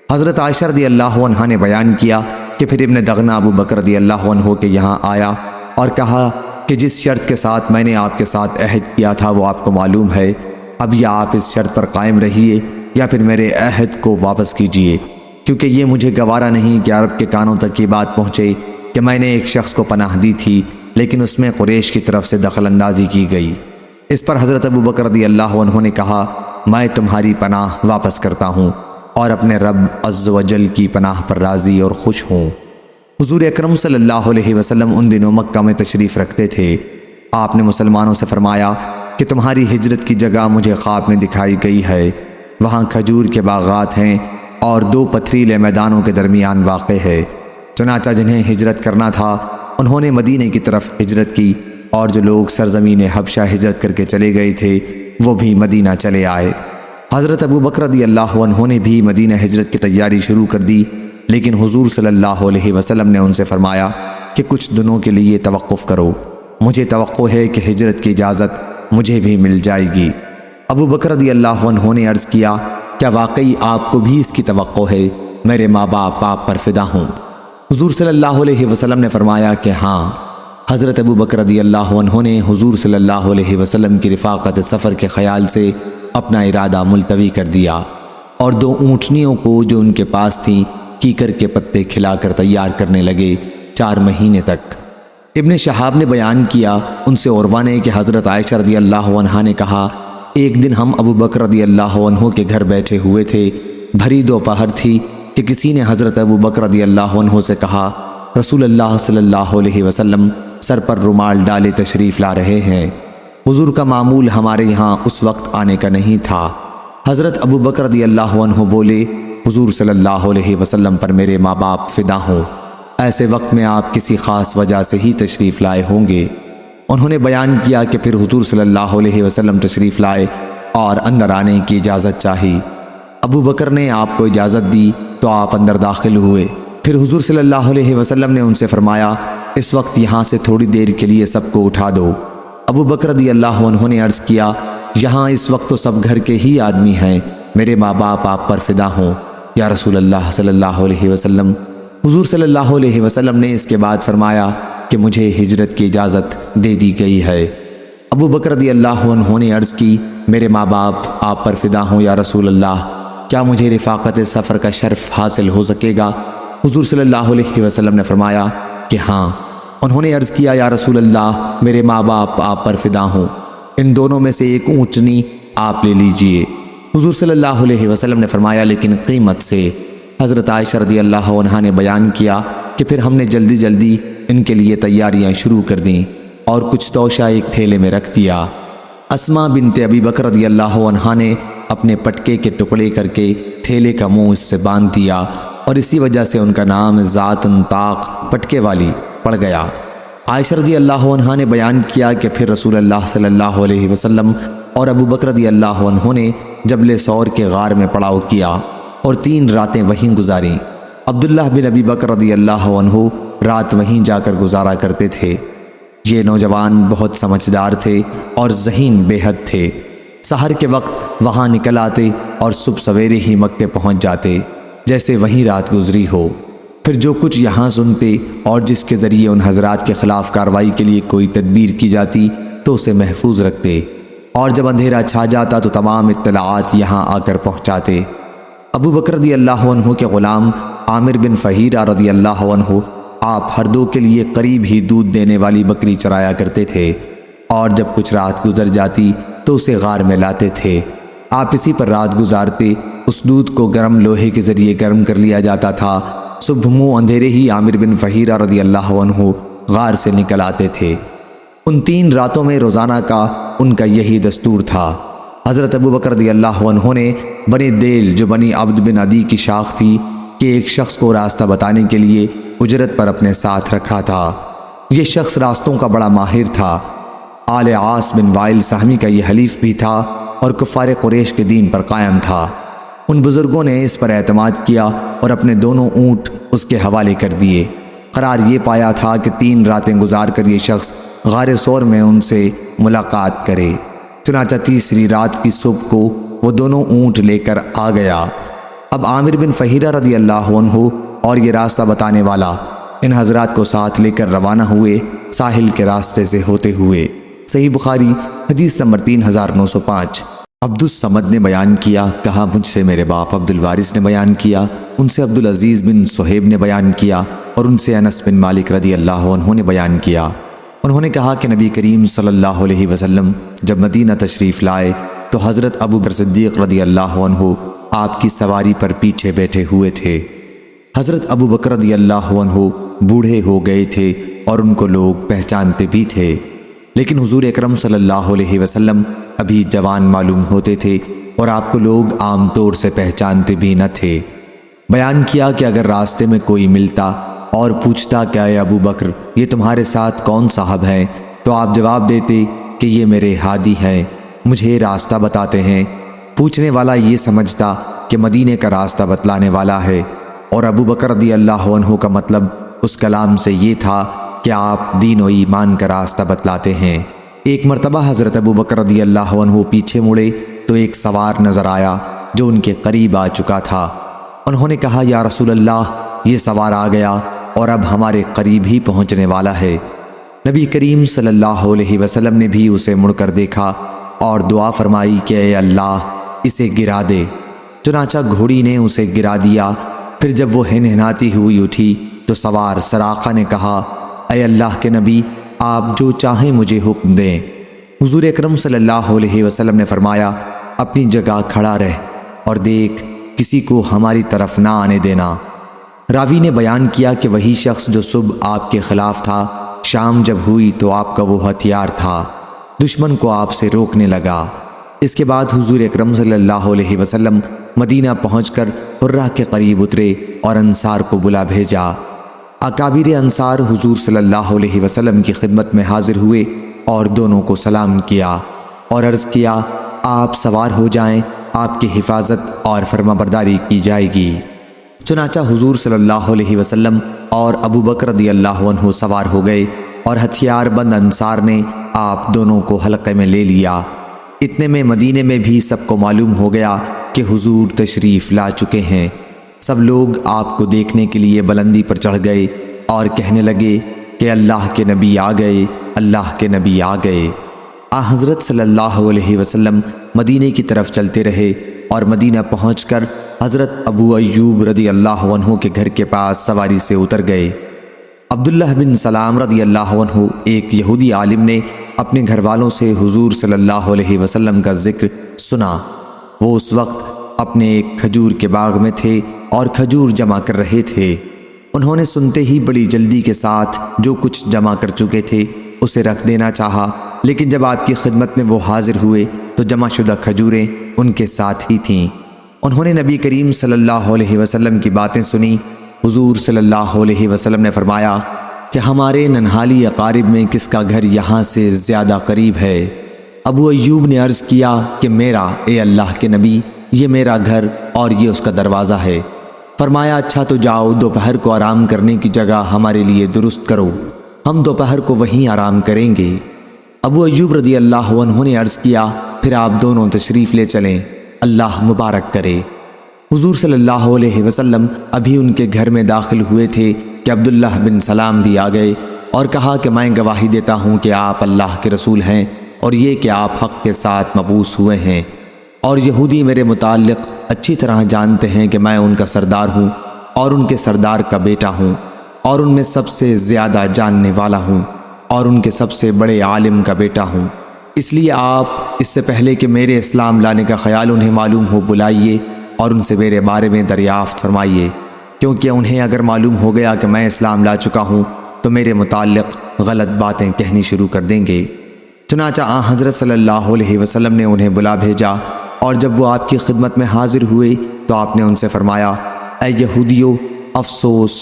[SPEAKER 2] حضرت عائشہ رضی اللہ عنہا نے بیان کیا کہ پھر ابن دغنہ ابو بکر رضی اللہ عنہ کے یہاں آیا اور کہا کہ جس شرط کے ساتھ میں نے آپ کے ساتھ عہد کیا تھا وہ آپ کو معلوم ہے، اب یا آپ اس شرط پر قائم رہیے یا پھر میرے عہد کو واپس کیجیے، کیونکہ یہ مجھے گوارا نہیں کہ عرب کے کانوں تک یہ بات پہنچے کہ میں نے ایک شخص کو پناہ دی تھی لیکن اس میں قریش کی طرف سے دخل اندازی کی گئی۔ اس پر حضرت ابو بکر رضی اللہ عنہ نے کہا میں تمہاری پناہ واپس کرتا ہوں اور اپنے رب عز و جل کی پناہ پر راضی اور خوش ہوں۔ حضور اکرم صلی اللہ علیہ وسلم ان دنوں مکہ میں تشریف رکھتے تھے۔ آپ نے مسلمانوں سے فرمایا کہ تمہاری ہجرت کی جگہ مجھے خواب میں دکھائی گئی ہے، وہاں کھجور کے باغات ہیں اور 2 پتھریلے میدانوں کے درمیان واقع ہے۔ چنانچہ جنہیں ہجرت کرنا تھا انہوں نے مدینے کی طرف ہجرت کی، اور جو لوگ سرزمین حبشہ ہجرت کر کے چلے گئے تھے وہ بھی مدینہ چلے آئے۔ حضرت ابو بکر رضی اللہ عنہ نے بھی مدینہ ہجرت کی تیاری شروع کر دی، لیکن حضور صلی اللہ علیہ وسلم نے ان سے فرمایا کہ کچھ دنوں کے لیے توقف کرو، مجھے توقع ہے کہ ہجرت کی اجازت مجھے بھی مل جائے گی۔ ابو بکر رضی اللہ عنہ نے عرض کیا کیا واقعی آپ کو بھی اس کی توقع ہے؟ میرے ماں باپ آپ پر فدا ہوں۔ حضور صلی اللہ علیہ وسلم نے فرمایا کہ ہاں۔ حضرت ابو بکر رضی اللہ عنہ نے حضور صلی اللہ علیہ وسلم کی رفاقت سفر کے خیال سے اپنا ارادہ ملتوی کر دیا اور 2 اونٹنیوں کو جو ان کے پاس تھیں کیکر کے پتے کھلا کر تیار کرنے لگے 4 مہینے تک۔ ابن شہاب نے بیان کیا ان سے عروہ نے کہ حضرت عائشہ رضی اللہ عنہا نے کہا ایک دن ہم ابو بکر رضی اللہ عنہ کے گھر بیٹھے ہوئے تھے، بھری دوپہر تھی کہ کسی نے حضرت ابو بکر رضی اللہ عنہ سے کہا رسول اللہ صلی اللہ علیہ وسلم سر پر رومال ڈالے تشریف لا رہے ہیں۔ حضور کا معمول ہمارے یہاں اس وقت آنے کا نہیں تھا۔ حضرت ابو بکر رضی اللہ عنہ بولے حضور صلی اللہ علیہ وسلم پر میرے ماں باپ فدا ہوں، ایسے وقت میں آپ کسی خاص وجہ سے ہی تشریف لائے ہوں گے۔ انہوں نے بیان کیا کہ پھر حضور صلی اللہ علیہ وسلم تشریف لائے اور اندر آنے کی اجازت چاہی۔ ابو بکر نے آپ کو اجازت دی تو آپ اندر داخل ہوئے۔ پھر حضور صلی اللہ علیہ وسلم نے ان سے فرمایا اس وقت یہاں سے تھوڑی دیر کے لیے سب کو اٹھا دو۔ ابو بکر رضی اللہ عنہ نے عرض کیا یہاں اس وقت تو سب گھر کے ہی آدمی ہیں، میرے ماں باپ آپ پر فدا ہوں یا رسول اللہ صلی اللہ علیہ وسلم۔ حضور صلی اللہ علیہ وسلم نے اس کے بعد فرمایا کہ مجھے ہجرت کی اجازت دے دی گئی ہے۔ ابو بکر رضی اللہ عنہ نے عرض کی میرے ماں باپ آپ پر فدا ہوں یا رسول اللہ، کیا مجھے رفاقت سفر کا شرف حاصل ہو سکے گا؟ حضور صلی اللہ علیہ وسلم نے فرمایا کہ ہاں۔ انہوں نے عرض کیا یا رسول اللہ میرے ماں باپ آپ پر فدا ہوں، ان دونوں میں سے ایک اونٹنی آپ لے لیجئے۔ حضور صلی اللہ علیہ وسلم نے فرمایا لیکن قیمت سے۔ حضرت عائشہ رضی اللہ عنہا نے بیان کیا کہ پھر ہم نے جلدی جلدی ان کے لیے تیاریاں شروع کر دیں اور کچھ توشہ ایک تھیلے میں رکھ دیا۔ اسماء بنت ابی بکر رضی اللہ عنہا نے اپنے پٹکے کے ٹکڑے کر کے تھیلے کا منہ اس سے باندھ دیا اور اسی وجہ سے ان کا نام ذات طاق پٹکے والی پڑ گیا۔ عائشہ رضی اللہ عنہا نے بیان کیا کہ پھر رسول اللہ صلی اللہ علیہ وسلم اور ابو بکر رضی اللہ عنہ نے جبل ثور کے غار میں پڑاؤ کیا اور 3 راتیں وہیں گزاریں۔ عبداللہ بن ابی بکر رضی اللہ عنہ رات وہیں جا کر گزارا کرتے تھے۔ یہ نوجوان بہت سمجھدار تھے اور ذہین بے حد تھے۔ سحر کے وقت وہاں نکل آتے اور صبح سویرے ہی مکے پہنچ جاتے جیسے وہیں رات گزری ہو۔ پھر جو کچھ یہاں سنتے اور جس کے ذریعے ان حضرات کے خلاف کارروائی کے لیے کوئی تدبیر کی جاتی تو اسے محفوظ رکھتے، اور جب اندھیرا چھا جاتا تو تمام اطلاعات یہاں آ کر پہنچاتے۔ ابو بکر رضی اللہ عنہ کے غلام عامر بن فہیرہ رضی اللہ عنہ
[SPEAKER 1] آپ ہر دو کے لیے قریب ہی دودھ دینے والی بکری چرایا کرتے تھے، اور جب کچھ رات گزر جاتی تو اسے غار میں لاتے تھے۔ آپ اسی پر رات گزارتے۔ اس دودھ کو گرم لوہے کے ذریعے گرم کر لیا جاتا تھا۔ صبح منہ اندھیرے ہی عامر بن فہیرہ رضی اللہ عنہ غار سے نکل آتے تھے۔ ان 3 راتوں میں روزانہ کا ان کا یہی دستور تھا۔ حضرت ابو بکر رضی اللہ عنہ نے بنی دیل، جو بنی عبد بن عدی کی شاخ تھی، کہ ایک شخص کو راستہ بتانے کے لیے اجرت پر اپنے ساتھ رکھا تھا۔ یہ شخص راستوں کا بڑا ماہر تھا۔ آل عاص بن وائل سہمی کا یہ حلیف بھی تھا اور کفار قریش کے دین پر قائم تھا۔ ان بزرگوں نے اس پر اعتماد کیا اور اپنے دونوں اونٹ اس کے حوالے کر دیے۔ قرار یہ پایا تھا کہ 3 راتیں گزار کر یہ شخص غار ثور میں ان سے ملاقات کرے۔ چنانچہ تیسری رات کی صبح کو وہ دونوں اونٹ لے کر آ گیا۔ اب عامر بن فہیرہ رضی اللہ عنہ اور یہ راستہ بتانے والا ان حضرات کو ساتھ لے کر روانہ ہوئے، ساحل کے راستے سے ہوتے ہوئے۔ صحیح بخاری حدیث نمبر 3905۔ عبد الصمد نے بیان کیا، کہا مجھ سے میرے باپ عبد الوارث نے بیان کیا، ان سے عبد العزیز بن صہیب نے بیان کیا، اور ان سے انس بن مالک رضی اللہ عنہ نے بیان کیا۔ انہوں نے کہا کہ نبی کریم صلی اللہ علیہ وسلم جب مدینہ تشریف لائے تو حضرت ابو بکر صدیق رضی اللہ عنہ آپ کی سواری پر پیچھے بیٹھے ہوئے تھے۔ حضرت ابو بکر رضی اللہ عنہ بوڑھے ہو گئے تھے اور ان کو لوگ پہچانتے بھی تھے، لیکن حضور اکرم صلی اللہ علیہ وسلم ابھی جوان معلوم ہوتے تھے اور آپ کو لوگ عام طور سے پہچانتے بھی نہ تھے۔ بیان کیا کہ اگر راستے میں کوئی ملتا اور پوچھتا کہ اے ابو بکر یہ تمہارے ساتھ کون صاحب ہیں، تو آپ جواب دیتے کہ یہ میرے ہادی ہیں، مجھے راستہ بتاتے ہیں۔ پوچھنے والا یہ سمجھتا کہ مدینے کا راستہ بتلانے والا ہے، اور ابو بکر رضی اللہ عنہ کا مطلب اس کلام سے یہ تھا کہ آپ دین و ایمان کا راستہ بتلاتے ہیں۔ ایک مرتبہ حضرت ابو بکر رضی اللہ عنہ پیچھے مڑے تو ایک سوار نظر آیا جو ان کے قریب آ چکا تھا۔ انہوں نے کہا یا رسول اللہ، یہ سوار آ گیا اور اب ہمارے قریب ہی پہنچنے والا ہے۔ نبی کریم صلی اللہ علیہ وسلم نے بھی اسے مڑ کر دیکھا اور دعا فرمائی کہ اے اللہ اسے گرا دے۔ چنانچہ گھوڑی نے اسے گرا دیا۔ پھر جب وہ ہنہناتی ہوئی اٹھی تو سوار سراقہ نے کہا اے اللہ کے نبی، آپ جو چاہیں مجھے حکم دیں۔ حضور اکرم صلی اللہ علیہ وسلم نے فرمایا اپنی جگہ کھڑا رہ اور دیکھ کسی کو ہماری طرف نہ آنے دینا۔ راوی نے بیان کیا کہ وہی شخص جو صبح آپ کے خلاف تھا، شام جب ہوئی تو آپ کا وہ ہتھیار تھا، دشمن کو آپ سے روکنے لگا۔ اس کے بعد حضور اکرم صلی اللہ علیہ وسلم مدینہ پہنچ کر حرہ کے قریب اترے اور انصار کو بلا بھیجا۔ اکابر انصار حضور صلی اللہ علیہ وسلم کی خدمت میں حاضر ہوئے اور دونوں کو سلام کیا اور عرض کیا آپ سوار ہو جائیں، آپ کی حفاظت اور فرما برداری کی جائے گی۔ چنانچہ حضور صلی اللہ علیہ وسلم اور ابو بکر رضی اللہ عنہ سوار ہو گئے اور ہتھیار بند انصار نے آپ دونوں کو حلقے میں لے لیا۔ اتنے میں مدینے میں بھی سب کو معلوم ہو گیا کہ حضور تشریف لا چکے ہیں۔ سب لوگ آپ کو دیکھنے کے لیے بلندی پر چڑھ گئے اور کہنے لگے کہ اللہ کے نبی آ گئے، اللہ کے نبی آ گئے۔ حضرت صلی اللہ علیہ وسلم مدینے کی طرف چلتے رہے اور مدینہ پہنچ کر حضرت ابو ایوب رضی اللہ عنہ کے گھر کے پاس سواری سے اتر گئے۔ عبداللہ بن سلام رضی اللہ عنہ ایک یہودی عالم نے اپنے گھر والوں سے حضور صلی اللہ علیہ وسلم کا ذکر سنا۔ وہ اس وقت اپنے ایک کھجور کے باغ میں تھے اور کھجور جمع کر رہے تھے۔ انہوں نے سنتے ہی بڑی جلدی کے ساتھ جو کچھ جمع کر چکے تھے اسے رکھ دینا چاہا، لیکن جب آپ کی خدمت میں وہ حاضر ہوئے تو جمع شدہ کھجوریں ان کے ساتھ ہی تھیں۔ انہوں نے نبی کریم صلی اللہ علیہ وسلم کی باتیں سنی۔ حضور صلی اللہ علیہ وسلم نے فرمایا کہ ہمارے ننہالی اقارب میں کس کا گھر یہاں سے زیادہ قریب ہے؟ ابو ایوب نے عرض کیا کہ میرا، اے اللہ کے نبی، یہ میرا گھر اور یہ اس کا دروازہ ہے۔ فرمایا اچھا تو جاؤ دوپہر کو آرام کرنے کی جگہ ہمارے لیے درست کرو، ہم دوپہر کو وہیں آرام کریں گے۔ ابو ایوب رضی اللہ عنہ نے عرض کیا پھر آپ دونوں تشریف لے چلیں، اللہ مبارک کرے۔ حضور صلی اللہ علیہ وسلم ابھی ان کے گھر میں داخل ہوئے تھے کہ عبداللہ بن سلام بھی آ گئے اور کہا کہ میں گواہی دیتا ہوں کہ آپ اللہ کے رسول ہیں اور یہ کہ آپ حق کے ساتھ مبعوث ہوئے ہیں، اور یہودی میرے متعلق اچھی طرح جانتے ہیں کہ میں ان کا سردار ہوں اور ان کے سردار کا بیٹا ہوں۔ اور ان میں سب سے زیادہ جاننے والا ہوں اور ان کے سب سے بڑے عالم کا بیٹا ہوں۔ اس لیے آپ اس سے پہلے کہ میرے اسلام لانے کا خیال انہیں معلوم ہو بلائیے اور ان سے میرے بارے میں دریافت فرمائیے، کیونکہ انہیں اگر معلوم ہو گیا کہ میں اسلام لا چکا ہوں تو میرے متعلق غلط باتیں کہنی شروع کر دیں گے۔ چنانچہ حضرت صلی اللہ علیہ وسلم نے انہیں بلا بھیجا، اور جب وہ آپ کی خدمت میں حاضر ہوئے تو آپ نے ان سے فرمایا، اے یہودیو، افسوس،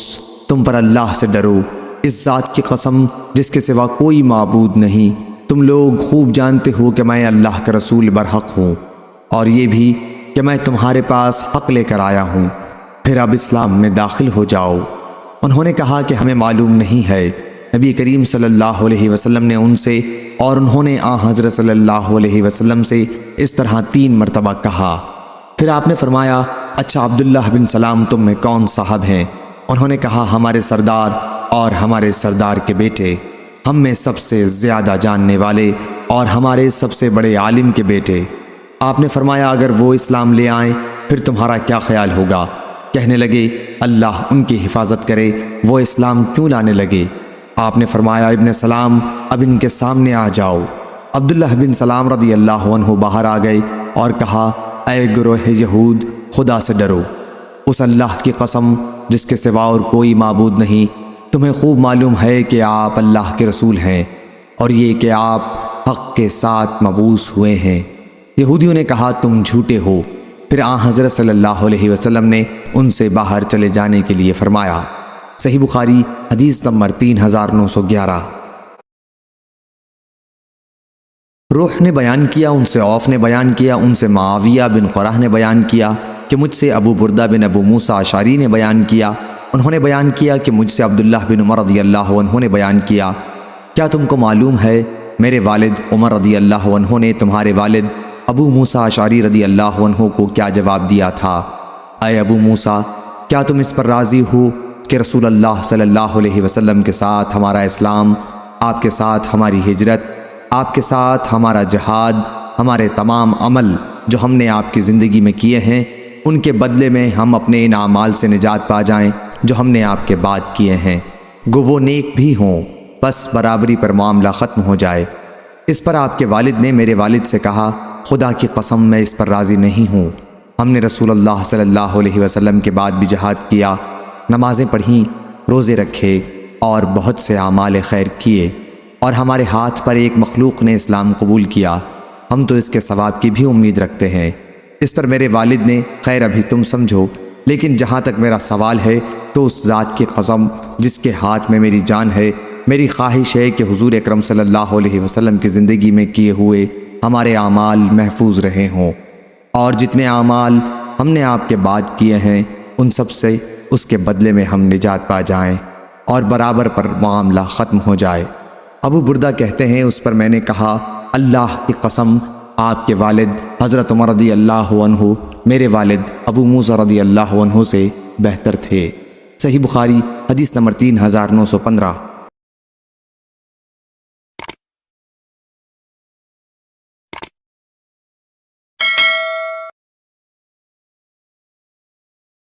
[SPEAKER 1] تم پر اللہ سے ڈرو، اس ذات کی قسم جس کے سوا کوئی معبود نہیں۔ تم لوگ خوب جانتے ہو کہ میں اللہ کا رسول برحق ہوں، اور یہ بھی کہ میں تمہارے پاس حق لے کر آیا ہوں، پھر اب اسلام میں داخل ہو جاؤ۔ انہوں نے کہا کہ ہمیں معلوم نہیں ہے۔ نبی کریم صلی اللہ علیہ وسلم نے ان سے اور انہوں نے حضرت صلی اللہ علیہ وسلم سے اس طرح 3 مرتبہ کہا۔ پھر آپ نے فرمایا، اچھا عبداللہ بن سلام تم میں کون صاحب ہیں؟ انہوں نے کہا، ہمارے سردار اور ہمارے سردار کے بیٹے، ہم میں سب سے زیادہ جاننے والے اور ہمارے سب سے بڑے عالم کے بیٹے۔ آپ نے فرمایا، اگر وہ اسلام لے آئیں پھر تمہارا کیا خیال ہوگا؟ کہنے لگے، اللہ ان کی حفاظت کرے، وہ اسلام کیوں لانے لگے؟ آپ نے فرمایا، ابن سلام اب ان کے سامنے آ جاؤ۔ عبداللہ بن سلام رضی اللہ عنہ باہر آ گئے اور کہا، اے گروہ یہود، خدا سے ڈرو، اس اللہ کی قسم جس کے سوا اور کوئی معبود نہیں۔ تمہیں خوب معلوم ہے کہ آپ اللہ کے رسول ہیں، اور یہ کہ آپ حق کے ساتھ مبعوث ہوئے ہیں۔ یہودیوں نے کہا، تم جھوٹے ہو۔ پھر حضرت صلی اللہ علیہ وسلم نے ان سے باہر چلے جانے کے لیے فرمایا۔ صحیح بخاری حدیث نمبر 3911۔ روح نے بیان کیا، ان سے عوف نے بیان کیا، ان سے معاویہ بن قرہ نے بیان کیا کہ مجھ سے ابو بردہ بن ابو موسیٰ اشعری نے بیان کیا، انہوں نے بیان کیا کہ مجھ سے عبداللہ بن عمر رضی اللہ عنہ نے بیان کیا، کیا تم کو معلوم ہے میرے والد عمر رضی اللہ عنہ نے تمہارے والد ابو موسیٰ اشعری رضی اللہ عنہ کو کیا جواب دیا تھا؟ اے ابو موسیٰ، کیا تم اس پر راضی ہو کہ رسول اللہ صلی اللہ علیہ وسلم کے ساتھ ہمارا اسلام، آپ کے ساتھ ہماری ہجرت، آپ کے ساتھ ہمارا جہاد، ہمارے تمام عمل جو ہم نے آپ کی زندگی میں کیے ہیں، ان کے بدلے میں ہم اپنے ان اعمال سے نجات پا جائیں جو ہم نے آپ کے بعد کیے ہیں، گو وہ نیک بھی ہوں، بس برابری پر معاملہ ختم ہو جائے۔ اس پر آپ کے والد نے میرے والد سے کہا، خدا کی قسم میں اس پر راضی نہیں ہوں۔ ہم نے رسول اللہ صلی اللہ علیہ وسلم کے بعد بھی جہاد کیا، نمازیں پڑھیں، روزے رکھے اور بہت سے اعمال خیر کیے، اور ہمارے ہاتھ پر ایک مخلوق نے اسلام قبول کیا، ہم تو اس کے ثواب کی بھی امید رکھتے ہیں۔ اس پر میرے والد نے، خیر ابھی تم سمجھو، لیکن جہاں تک میرا سوال ہے تو اس ذات کی قسم جس کے ہاتھ میں میری جان ہے، میری خواہش ہے کہ حضور اکرم صلی اللہ علیہ وسلم کی زندگی میں کیے ہوئے ہمارے اعمال محفوظ رہے ہوں، اور جتنے اعمال ہم نے آپ کے بعد کیے ہیں ان سب سے اس کے بدلے میں ہم نجات پا جائیں اور برابر پر معاملہ ختم ہو جائے۔ ابو بردہ کہتے ہیں، اس پر میں نے کہا، اللہ کی قسم آپ کے والد حضرت عمر رضی اللہ عنہ میرے والد ابو موسیٰ رضی اللہ عنہ سے بہتر تھے۔ صحیح بخاری حدیث نمبر 3915۔